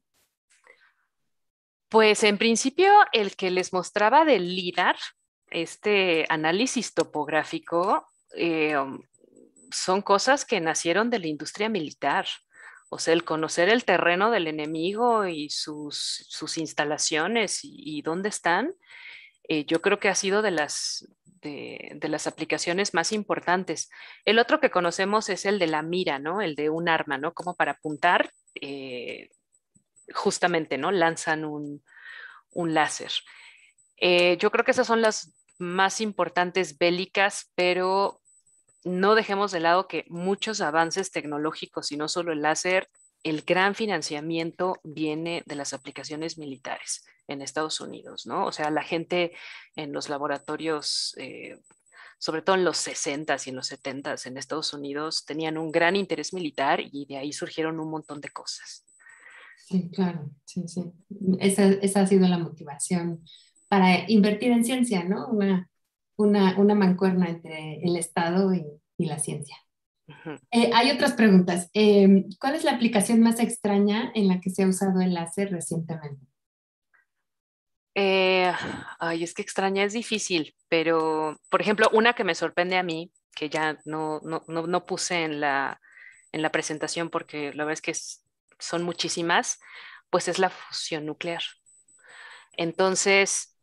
Speaker 4: Pues en principio el que les mostraba del LIDAR, este análisis topográfico, son cosas que nacieron de la industria militar. O sea, el conocer el terreno del enemigo y sus instalaciones y dónde están, yo creo que ha sido de las aplicaciones más importantes. El otro que conocemos es el de la mira, ¿no? El de un arma, ¿no? Como para apuntar, justamente, ¿no? Lanzan un láser. Yo creo que esas son las más importantes bélicas, pero no dejemos de lado que muchos avances tecnológicos y no solo el láser, el gran financiamiento viene de las aplicaciones militares en Estados Unidos, ¿no? O sea, la gente en los laboratorios, sobre todo en los 60s y en los 70s en Estados Unidos, tenían un gran interés militar y de ahí surgieron un montón de cosas.
Speaker 2: Sí, claro, sí, sí. Esa ha sido la motivación para invertir en ciencia, ¿no? Una mancuerna entre el Estado y la ciencia.
Speaker 4: Ujú.
Speaker 2: Hay otras preguntas. ¿Cuál es la aplicación más extraña en la que se ha usado el láser recientemente?
Speaker 4: Eh, Ay, es que extraña, es difícil, pero por ejemplo, una que me sorprende a mí, que ya no puse en la presentación porque la verdad es que son muchísimas, pues es la fusión nuclear. Entonces,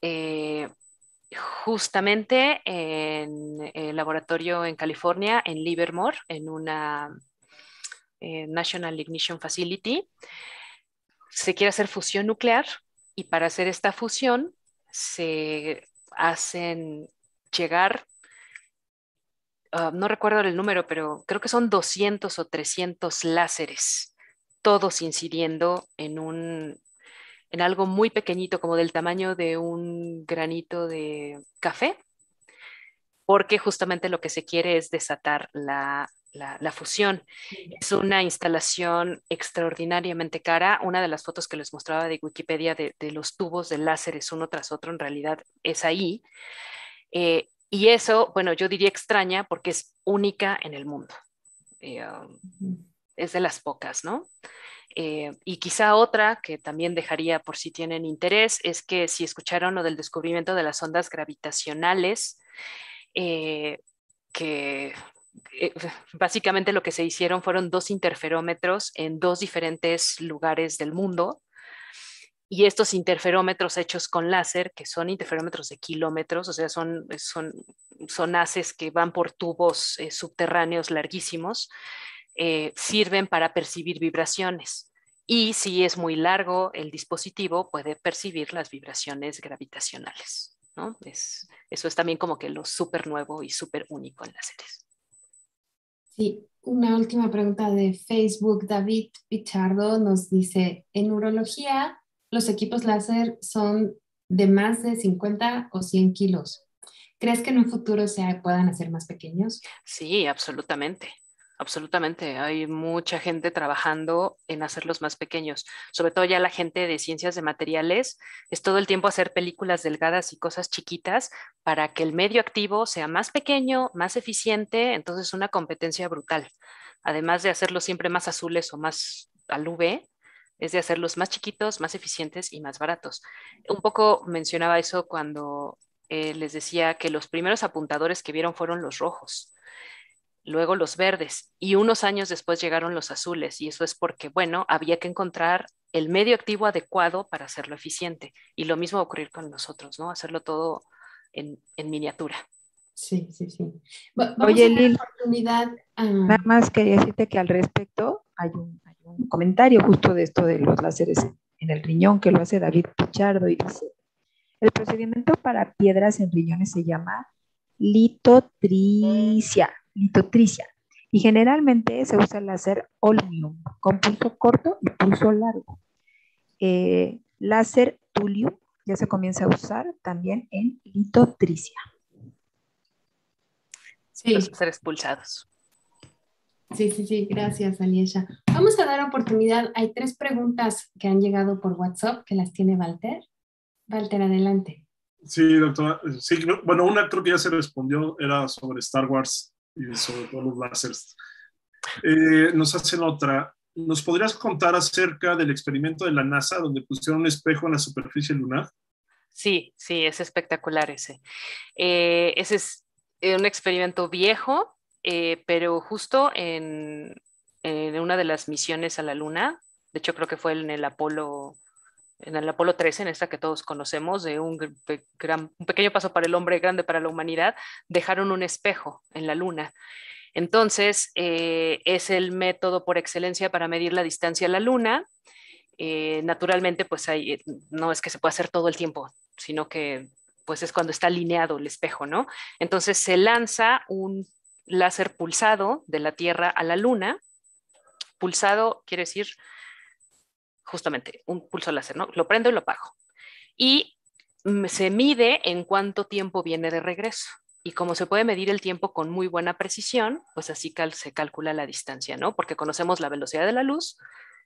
Speaker 4: justamente en el laboratorio en California, en Livermore, en una National Ignition Facility, se quiere hacer fusión nuclear y para hacer esta fusión se hacen llegar, no recuerdo el número, pero creo que son 200 o 300 láseres, todos incidiendo en algo muy pequeñito, como del tamaño de un granito de café, porque justamente lo que se quiere es desatar la fusión. Es una instalación extraordinariamente cara. Una de las fotos que les mostraba de Wikipedia de los tubos de láseres uno tras otro, en realidad es ahí. Y eso, bueno, yo diría extraña porque es única en el mundo. Es de las pocas, ¿no? Y quizá otra que también dejaría por si tienen interés es que si escucharon lo del descubrimiento de las ondas gravitacionales, eh, que básicamente lo que se hicieron fueron dos interferómetros en dos diferentes lugares del mundo. Y estos interferómetros hechos con láser, que son interferómetros de kilómetros, o sea, son haces que van por tubos subterráneos larguísimos, sirven para percibir vibraciones. Y si es muy largo el dispositivo, puede percibir las vibraciones gravitacionales. ¿no? Eso es también como que lo súper nuevo y súper único en láseres.
Speaker 2: Sí, una última pregunta de Facebook. David Pichardo nos dice, en urología los equipos láser son de más de 50 o 100 kilos. ¿Crees que en un futuro se puedan hacer más pequeños?
Speaker 4: Sí, absolutamente. Absolutamente. Hay mucha gente trabajando en hacerlos más pequeños. Sobre todo ya la gente de ciencias de materiales es todo el tiempo hacer películas delgadas y cosas chiquitas para que el medio activo sea más pequeño, más eficiente. Entonces, una competencia brutal. Además de hacerlos siempre más azules o más al UV, es de hacerlos más chiquitos, más eficientes y más baratos. Un poco mencionaba eso cuando les decía que los primeros apuntadores que vieron fueron los rojos, luego los verdes y unos años después llegaron los azules y eso es porque, bueno, había que encontrar el medio activo adecuado para hacerlo eficiente y lo mismo va a ocurrir con nosotros, ¿no? Hacerlo todo en miniatura.
Speaker 2: Sí, sí, sí. Vamos a
Speaker 3: Oye,
Speaker 2: dar
Speaker 3: Lil,
Speaker 2: oportunidad a...
Speaker 3: nada más quería decirte que al respecto hay un comentario justo de esto de los láseres en el riñón que lo hace David Pichardo y dice, el procedimiento para piedras en riñones se llama litotricia, y generalmente se usa el láser Olmium con pulso corto y pulso largo. Láser Thulium ya se comienza a usar también en litotricia.
Speaker 4: Los
Speaker 2: Sí,
Speaker 4: láseres pulsados.
Speaker 2: sí, sí, sí, gracias, Aliesha. Vamos a dar oportunidad. Hay 3 preguntas que han llegado por WhatsApp que las tiene Walter. Walter, adelante.
Speaker 1: Sí, doctora. Sí, bueno, una creo que ya se respondió, era sobre Star Wars y sobre todos los láseres. Nos hacen otra. ¿Nos podrías contar acerca del experimento de la NASA donde pusieron un espejo en la superficie lunar?
Speaker 4: Sí, sí, es espectacular ese. Ese es un experimento viejo, pero justo en una de las misiones a la Luna, de hecho creo que fue en el Apolo 13, en esta que todos conocemos, de un pequeño paso para el hombre, grande para la humanidad, dejaron un espejo en la Luna. Entonces, es el método por excelencia para medir la distancia a la Luna. Naturalmente, pues no es que se pueda hacer todo el tiempo, sino que pues es cuando está alineado el espejo, ¿no? Entonces se lanza un láser pulsado de la Tierra a la Luna. Pulsado quiere decir justamente un pulso láser, ¿no? Lo prendo y lo apago. Y se mide en cuánto tiempo viene de regreso. Y como se puede medir el tiempo con muy buena precisión, pues así se calcula la distancia, ¿no? Porque conocemos la velocidad de la luz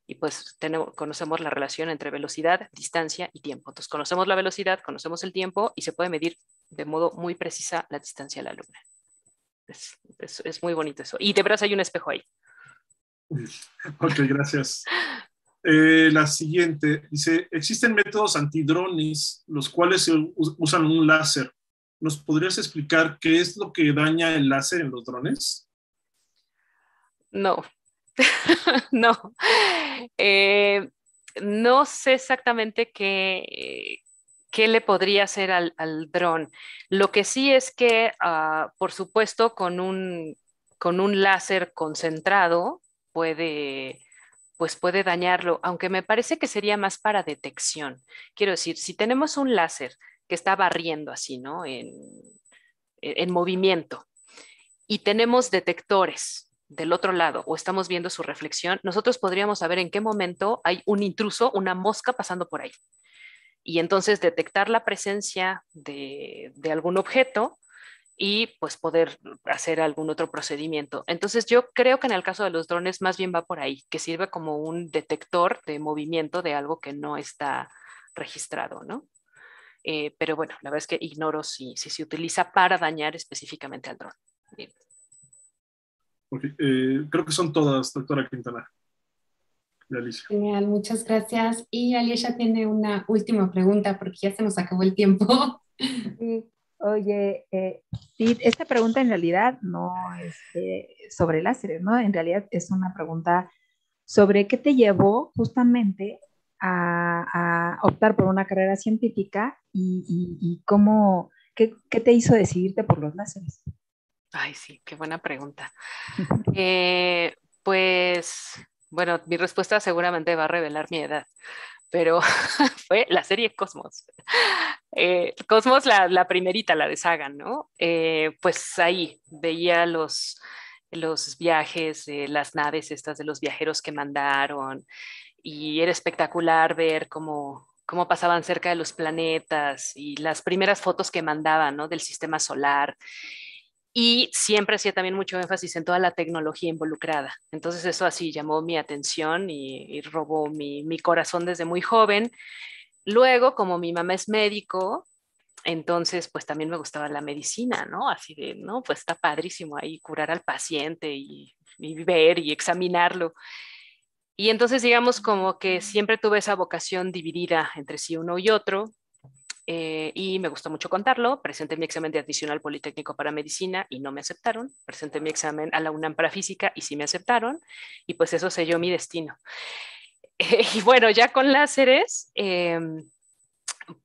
Speaker 4: y pues conocemos la relación entre velocidad, distancia y tiempo. Entonces conocemos la velocidad, conocemos el tiempo y se puede medir de modo muy precisa la distancia a la Luna. Es muy bonito eso. Y de veras hay un espejo ahí.
Speaker 1: Ok, gracias. La siguiente dice, existen métodos antidrones, los cuales usan un láser. ¿Nos podrías explicar qué es lo que daña el láser en los drones?
Speaker 4: No, no. No sé exactamente qué le podría hacer al dron. Lo que sí es que, por supuesto, con un láser concentrado puede dañarlo, aunque me parece que sería más para detección. Quiero decir, si tenemos un láser que está barriendo así, ¿no? En movimiento y tenemos detectores del otro lado o estamos viendo su reflexión, nosotros podríamos saber en qué momento hay un intruso, una mosca pasando por ahí. Y entonces detectar la presencia de algún objeto y pues poder hacer algún otro procedimiento. Entonces yo creo que en el caso de los drones más bien va por ahí, que sirve como un detector de movimiento de algo que no está registrado, ¿no? Pero bueno, la verdad es que ignoro si se utiliza para dañar específicamente al dron. Bien.
Speaker 1: Okay, creo que son todas, doctora Quintana y Alicia.
Speaker 2: Genial, muchas gracias. Y Alicia tiene una última pregunta porque ya se nos acabó el tiempo.
Speaker 3: Sí, oye, sí, esta pregunta en realidad no es sobre láseres, ¿no? En realidad es una pregunta sobre qué te llevó justamente a optar por una carrera científica y cómo, qué te hizo decidirte por los láseres.
Speaker 4: Ay, sí, qué buena pregunta. Eh, pues, bueno, mi respuesta seguramente va a revelar mi edad, pero fue la serie Cosmos. Cosmos, la primerita, la de Sagan, ¿no? Pues ahí veía los viajes, las naves estas de los viajeros que mandaron, y era espectacular ver cómo pasaban cerca de los planetas y las primeras fotos que mandaban, ¿no? Del sistema solar. Y siempre hacía también mucho énfasis en toda la tecnología involucrada. Entonces eso así llamó mi atención y robó mi corazón desde muy joven. Luego, como mi mamá es médico, entonces pues también me gustaba la medicina, ¿no? Así de, no, pues está padrísimo ahí curar al paciente y ver y examinarlo. Y entonces digamos como que siempre tuve esa vocación dividida entre sí uno y otro. Y me gustó mucho contarlo. Presenté mi examen de admisión al Politécnico para Medicina y no me aceptaron. Presenté mi examen a la UNAM para Física y sí me aceptaron. Y pues eso selló mi destino. Y bueno, ya con láseres,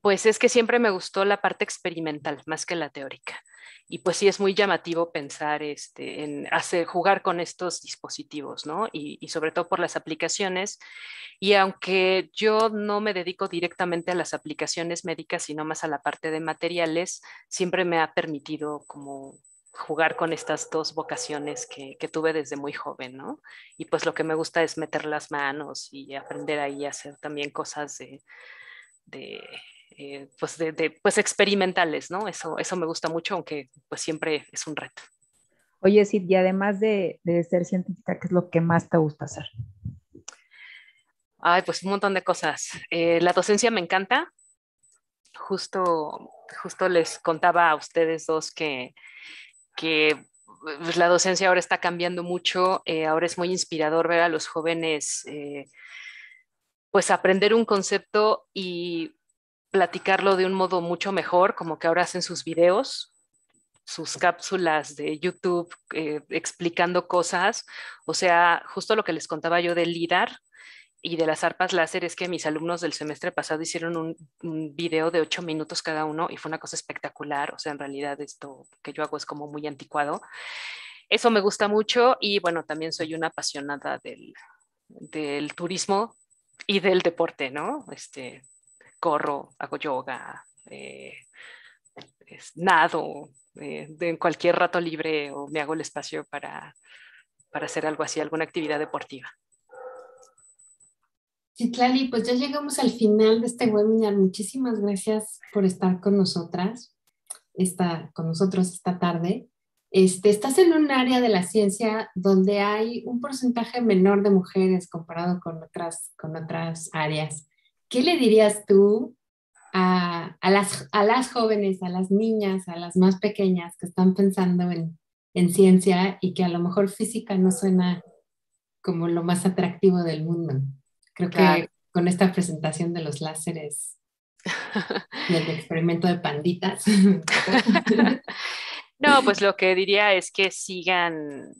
Speaker 4: pues es que siempre me gustó la parte experimental más que la teórica. Y pues sí es muy llamativo pensar en jugar con estos dispositivos, ¿no? Y sobre todo por las aplicaciones. Y aunque yo no me dedico directamente a las aplicaciones médicas, sino más a la parte de materiales, siempre me ha permitido como jugar con estas dos vocaciones que tuve desde muy joven, ¿no? Y pues lo que me gusta es meter las manos y aprender ahí a hacer también cosas de pues experimentales, ¿no? Eso me gusta mucho, aunque pues siempre es un reto.
Speaker 3: Oye, Sid, y además de ser científica, ¿qué es lo que más te gusta hacer?
Speaker 4: Ay, pues un montón de cosas. La docencia me encanta. Justo les contaba a ustedes dos que pues, la docencia ahora está cambiando mucho. Ahora es muy inspirador ver a los jóvenes pues aprender un concepto y platicarlo de un modo mucho mejor, como que ahora hacen sus videos, sus cápsulas de YouTube explicando cosas. O sea, justo lo que les contaba yo del LIDAR y de las arpas láser es que mis alumnos del semestre pasado hicieron un video de 8 minutos cada uno y fue una cosa espectacular. O sea, en realidad esto que yo hago es como muy anticuado. Eso me gusta mucho y bueno, también soy una apasionada del turismo y del deporte, ¿no? Corro, hago yoga, nado, en cualquier rato libre o me hago el espacio para hacer algo así, alguna actividad deportiva.
Speaker 2: Citlali, pues ya llegamos al final de este webinar. Muchísimas gracias por estar con nosotros esta tarde. Estás en un área de la ciencia donde hay un porcentaje menor de mujeres comparado con otras áreas. ¿Qué le dirías tú a las jóvenes, a las niñas, a las más pequeñas que están pensando en ciencia y que a lo mejor física no suena como lo más atractivo del mundo? Creo
Speaker 4: Claro.
Speaker 2: que con esta presentación de los láseres y el experimento de panditas.
Speaker 4: No, pues lo que diría es que sigan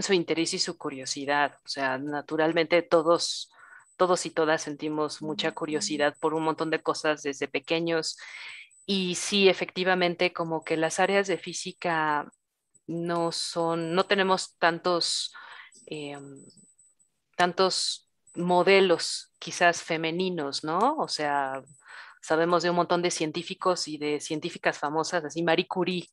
Speaker 4: su interés y su curiosidad. O sea, naturalmente todos y todas sentimos mucha curiosidad por un montón de cosas desde pequeños. Y sí, efectivamente, como que las áreas de física no tenemos eh, tantos modelos quizás femeninos, ¿no? O sea, sabemos de un montón de científicos y de científicas famosas, así Marie Curie,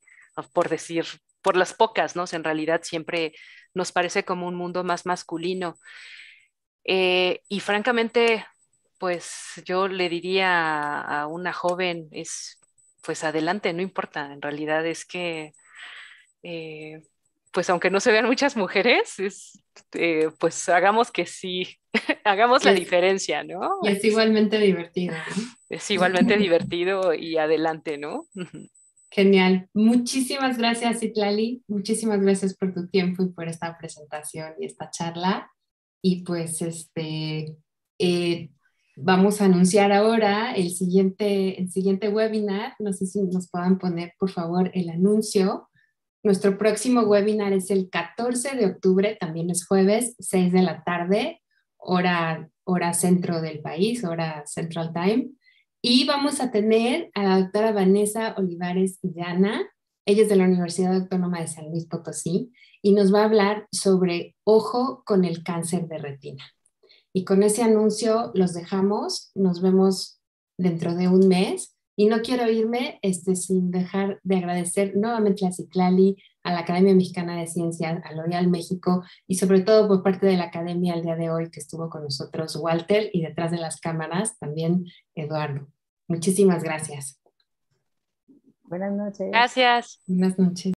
Speaker 4: por decir, por las pocas, ¿no? O sea, en realidad siempre nos parece como un mundo más masculino. Y francamente, pues yo le diría a una joven, pues adelante, no importa, en realidad es que eh, pues aunque no se vean muchas mujeres, pues hagamos que sí, hagamos
Speaker 2: Y
Speaker 4: la
Speaker 2: es,
Speaker 4: diferencia, ¿no?
Speaker 2: y es igualmente divertido, ¿no?
Speaker 4: Es igualmente divertido y adelante, ¿no?
Speaker 2: Genial. Muchísimas gracias, Citlali. Muchísimas gracias por tu tiempo y por esta presentación y esta charla. Y pues eh, vamos a anunciar ahora el siguiente webinar. No sé si nos puedan poner, por favor, el anuncio. Nuestro próximo webinar es el 14 de octubre, también es jueves, 6 de la tarde, hora centro del país, hora Central Time. Y vamos a tener a la doctora Vanessa Olivares Illana. Ella es de la Universidad Autónoma de San Luis Potosí y nos va a hablar sobre ojo con el cáncer de retina. Y con ese anuncio los dejamos, nos vemos dentro de un mes. Y no quiero irme sin dejar de agradecer nuevamente a Citlali, a la Academia Mexicana de Ciencias, a L'Oréal México y sobre todo por parte de la Academia el día de hoy que estuvo con nosotros Walter y detrás de las cámaras también Eduardo. Muchísimas gracias.
Speaker 3: Buenas noches.
Speaker 4: Gracias.
Speaker 2: Buenas noches.